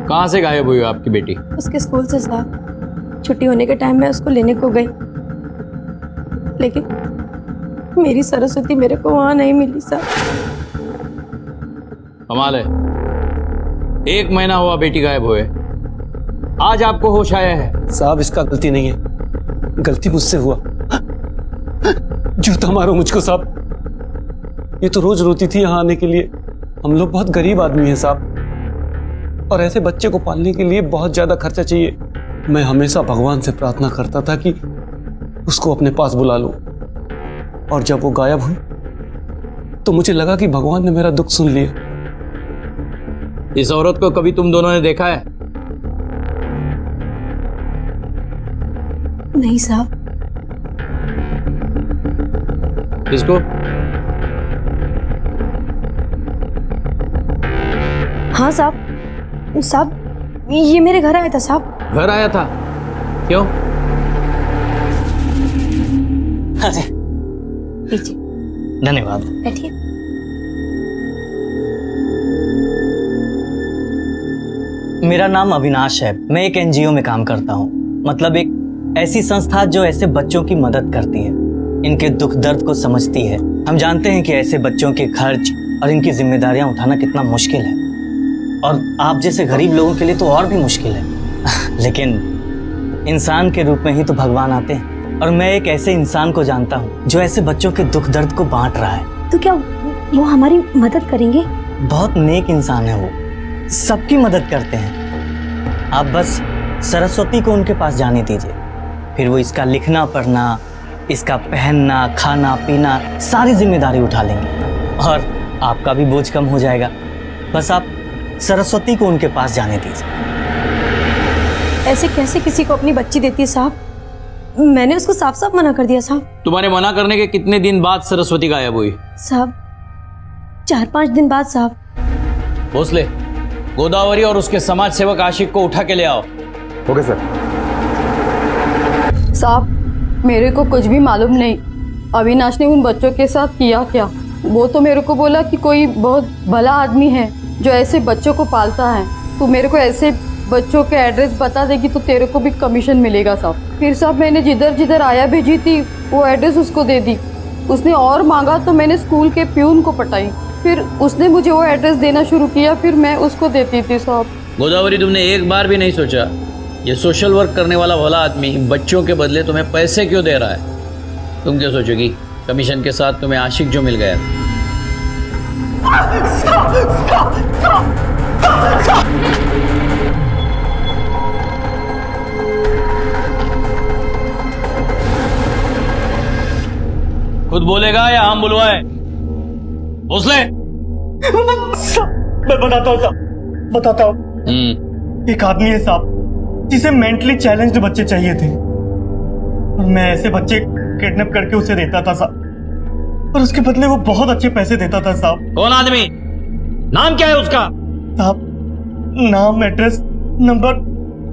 कहाँ से गायब हुई आपकी बेटी? उसके स्कूल से साहब, छुट्टी होने के टाइम में उसको लेने को गई, लेकिन मेरी सरस्वती मेरे को वहां नहीं मिली साहब। कमाल है, 1 महीना हुआ बेटी गायब हुए, आज आपको होश आया है? साहब इसका गलती नहीं है, गलती मुझसे हुआ। जूता मारो मुझको साहब। ये तो रोज रोती थी यहाँ आने के लिए। हम लोग बहुत गरीब आदमी हैं साहब, और ऐसे बच्चे को पालने के लिए बहुत ज्यादा खर्चा चाहिए। मैं हमेशा भगवान से प्रार्थना करता था कि उसको अपने पास बुला लूं, और जब वो गायब हुई तो मुझे लगा कि भगवान ने मेरा दुख सुन लिया। इस औरत को कभी तुम दोनों ने देखा है? नहीं साहब। किसको? हाँ साहब, साहब ये मेरे घर आया था साहब। घर आया था? क्यों? पीछे। धन्यवाद। बैठिए। मेरा नाम अविनाश है, मैं एक एनजीओ में काम करता हूँ। मतलब एक ऐसी संस्था जो ऐसे बच्चों की मदद करती है, इनके दुख दर्द को समझती है। हम जानते हैं कि ऐसे बच्चों के खर्च और इनकी जिम्मेदारियां उठाना कितना मुश्किल है, और आप जैसे गरीब लोगों के लिए तो और भी मुश्किल है। लेकिन इंसान के रूप में ही तो भगवान आते हैं, और मैं एक ऐसे इंसान को जानता हूँ जो ऐसे बच्चों के दुख दर्द को बांट रहा है। तो क्या वो हमारी मदद करेंगे? बहुत नेक इंसान है वो, सबकी मदद करते हैं। आप बस सरस्वती को उनके पास जाने दीजिए, फिर वो इसका लिखना पढ़ना, इसका पहनना, खाना पीना सारी जिम्मेदारी उठा लेंगे, और आपका भी बोझ कम हो जाएगा। बस आप सरस्वती को उनके पास जाने दीजिए। ऐसे कैसे किसी को अपनी बच्ची देती है साहब? मैंने उसको साफ साफ मना कर दिया साहब। तुम्हारे मना करने के कितने दिन बाद सरस्वती गायब हुई? साहब 4-5 दिन बाद साहब। भोसले, गोदावरी और उसके समाज सेवक आशिक को उठा के ले आओ। Okay sir. साहब मेरे को कुछ भी मालूम नहीं, अविनाश ने उन बच्चों के साथ किया क्या। वो तो मेरे को बोला कि कोई बहुत भला आदमी है जो ऐसे बच्चों को पालता है, तो मेरे को ऐसे बच्चों के एड्रेस बता देगी तो तेरे को भी कमीशन मिलेगा साहब। फिर साहब मैंने जिधर जिधर आया भेजी थी वो एड्रेस उसको दे दी। उसने और मांगा तो मैंने स्कूल के प्यून को पटाई, फिर उसने मुझे वो एड्रेस देना शुरू किया, फिर मैं उसको देती थी साहब। गोदावरी, तुमने एक बार भी नहीं सोचा ये सोशल वर्क करने वाला भला आदमी बच्चों के बदले तुम्हें पैसे क्यों दे रहा है? तुम क्या सोचोगी कमीशन के साथ तुम्हें आशिक जो मिल गया? खुद बोलेगा या हम बुलवाएं? भोसले। मैं बताता हूँ साहब, बताता हूँ। एक आदमी है साहब जिसे मेंटली चैलेंज्ड बच्चे चाहिए थे, और मैं ऐसे बच्चे किडनैप करके उसे देता था साहब, और उसके बदले वो बहुत अच्छे पैसे देता था साहब। कौन आदमी? नाम क्या है उसका? साहब नाम, एड्रेस, नंबर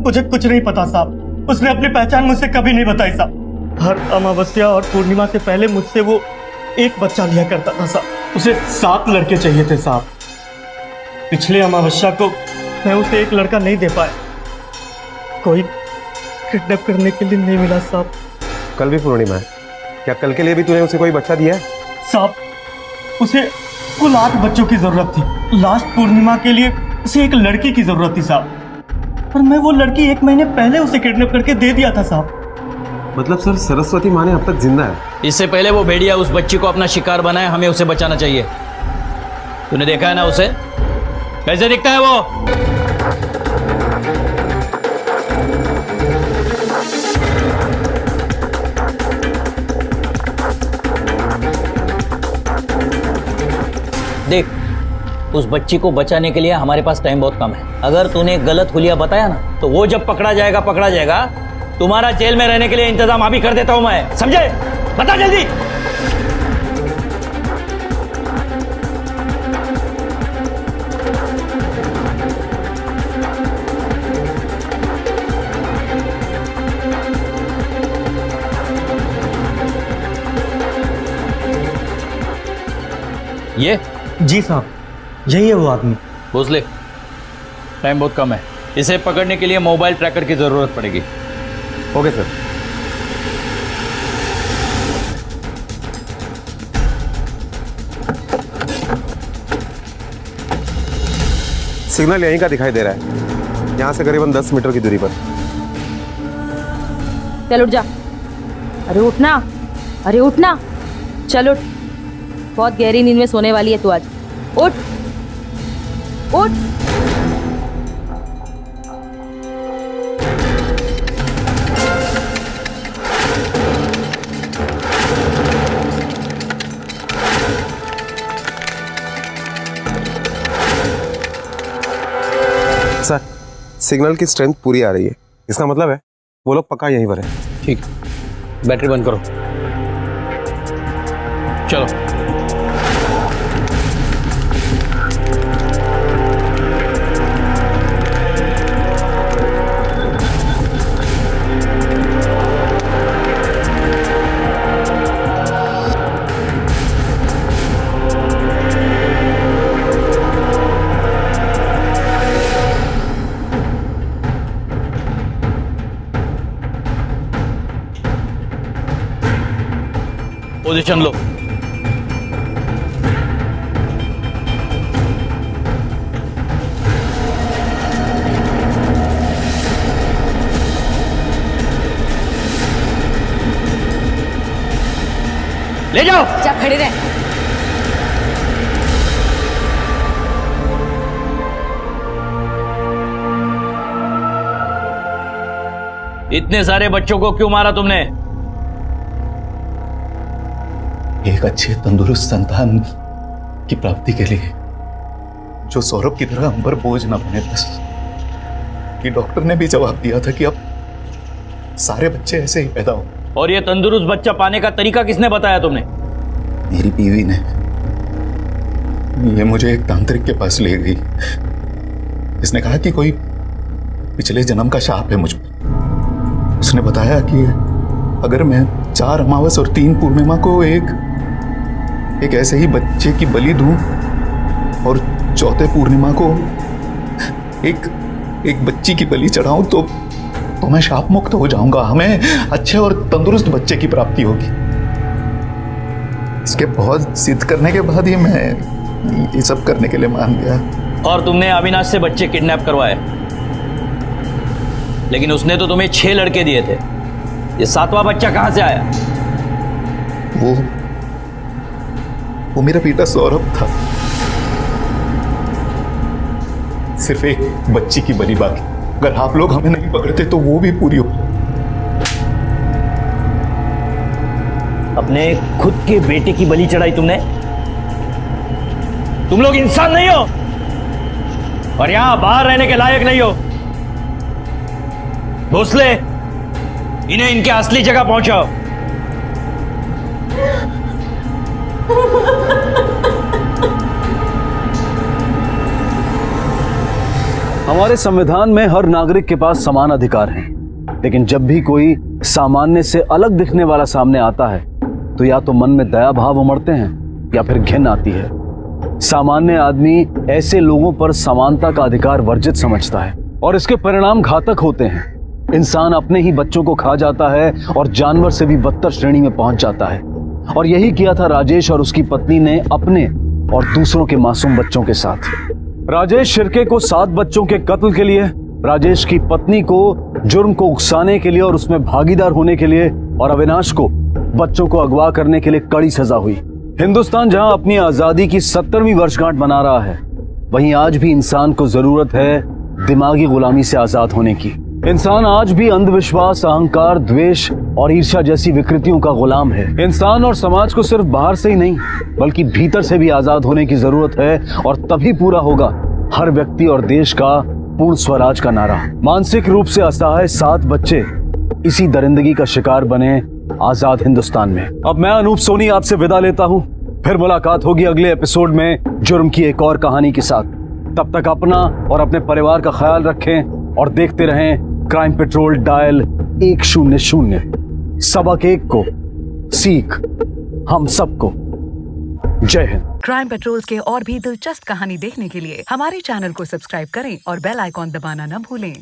मुझे कुछ नहीं पता साहब। उसने अपनी पहचान मुझसे कभी नहीं बताई साहब। हर अमावस्या और पूर्णिमा से पहले मुझसे वो एक बच्चा लिया करता था साहब। उसे 7 लड़के चाहिए थे साहब। पिछले अमावस्या को मैं उसे एक लड़का नहीं दे पाया, कोई किडनैप करने के लिए नहीं मिला साहब। कल भी पूर्णिमा है, क्या कल के लिए भी तूने उसे कोई बच्चा दिया है? साहब उसे कुल 8 बच्चों की जरूरत थी। लास्ट पूर्णिमा के लिए उसे एक लड़की की जरूरत थी साहब, और मैं वो लड़की 1 महीने पहले उसे किडनैप करके दे दिया था साहब। मतलब सर, सरस्वती माँ ने अब तक जिंदा है? इससे पहले वो भेड़िया उस बच्ची को अपना शिकार बनाए, हमें उसे बचाना चाहिए। तूने देखा है ना उसे, कैसे दिखता है वो? देख, उस बच्ची को बचाने के लिए हमारे पास टाइम बहुत कम है। अगर तूने गलत हुलिया बताया ना, तो वो जब पकड़ा जाएगा, तुम्हारा जेल में रहने के लिए इंतजाम अभी कर देता हूं मैं, समझे? बता जल्दी। ये जी साहब, यही है वो आदमी। भोसले, टाइम बहुत कम है, इसे पकड़ने के लिए मोबाइल ट्रैकर की जरूरत पड़ेगी। Okay sir. सिग्नल यहीं का दिखाई दे रहा है, यहाँ से करीबन 10 मीटर की दूरी पर। चल उठ जा। अरे उठना, अरे उठना, चल उठ। बहुत गहरी नींद में सोने वाली है तू आज। उठ उठ। सर, सिग्नल की स्ट्रेंथ पूरी आ रही है, इसका मतलब है वो लोग पक्का यहीं पर है। ठीक, बैटरी बंद करो, चलो। पोजीशन लो। ले जाओ। जा खड़े रह। इतने सारे बच्चों को क्यों मारा तुमने? एक अच्छे तंदुरुस्त संतान की प्राप्ति के लिए, जो सौरभ की तरह हम पर बोझ ना बने। बस कि डॉक्टर ने भी जवाब दिया था कि अब सारे बच्चे ऐसे ही पैदा हो। और ये तंदुरुस्त बच्चा पाने का तरीका किसने बताया तुमने? मेरी बीवी ने। ये मुझे एक तांत्रिक के पास ले गई। इसने कहा कि कोई पिछले जन्म का शाप है मुझ पर। उसने बताया कि अगर मैं 4 अमावस और 3 पूर्णिमा को एक ऐसे ही बच्चे की बलि दूं और 4थे पूर्णिमा को एक बच्ची की बलि चढ़ाऊं तो मैं शाप मुक्त हो जाऊंगा। हमें अच्छे और तंदुरुस्त बच्चे की प्राप्ति होगी। इसके बहुत जिद करने के बाद ही मैं ये सब करने के लिए मान गया। और तुमने अविनाश से बच्चे किडनैप करवाए, लेकिन उसने तो तुम्हें 6 लड़के दिए थे। ये 7वां बच्चा कहां से आया? वो मेरा बेटा सौरभ था। सिर्फ एक बच्ची की बलि बाकी। अगर आप लोग हमें नहीं पकड़ते तो वो भी पूरी हो। अपने खुद के बेटे की बलि चढ़ाई तुमने? तुम लोग इंसान नहीं हो और यहां बाहर रहने के लायक नहीं हो। भोसले, इन्हें इनके असली जगह पहुंचाओ। हमारे संविधान में हर नागरिक के पास समान अधिकार हैं, लेकिन जब भी कोई सामान्य से अलग दिखने वाला सामने आता है तो या तो मन में दया भाव उमड़ते हैं या फिर घिन आती है। सामान्य आदमी ऐसे लोगों पर समानता का अधिकार वर्जित समझता है और इसके परिणाम घातक होते हैं। इंसान अपने ही बच्चों को खा जाता है और जानवर से भी बदतर श्रेणी में पहुंच जाता है। और यही किया था राजेश और उसकी पत्नी ने अपने और दूसरों के मासूम बच्चों के साथ। राजेश शिर्के को 7 बच्चों के कत्ल के लिए, राजेश की पत्नी को जुर्म को उकसाने के लिए और उसमें भागीदार होने के लिए, और अविनाश को बच्चों को अगवा करने के लिए कड़ी सजा हुई। हिंदुस्तान जहां अपनी आजादी की 70वीं वर्षगांठ मना रहा है, वहीं आज भी इंसान को जरूरत है दिमागी गुलामी से आजाद होने की। इंसान आज भी अंधविश्वास, अहंकार, द्वेष और ईर्ष्या जैसी विकृतियों का गुलाम है। इंसान और समाज को सिर्फ बाहर से ही नहीं बल्कि भीतर से भी आजाद होने की जरूरत है, और तभी पूरा होगा हर व्यक्ति और देश का पूर्ण स्वराज का नारा। मानसिक रूप से असहाय 7 बच्चे इसी दरिंदगी का शिकार बने आजाद हिंदुस्तान में। अब मैं अनूप सोनी आपसे विदा लेता हूं। फिर मुलाकात होगी अगले एपिसोड में जुर्म की एक और कहानी के साथ। तब तक अपना और अपने परिवार का ख्याल रखें और देखते रहें क्राइम पेट्रोल डायल 100। सबक एक को सीख हम सबको। जय हिंद। क्राइम पेट्रोल के और भी दिलचस्प कहानी देखने के लिए हमारे चैनल को सब्सक्राइब करें और बेल आइकॉन दबाना न भूलें।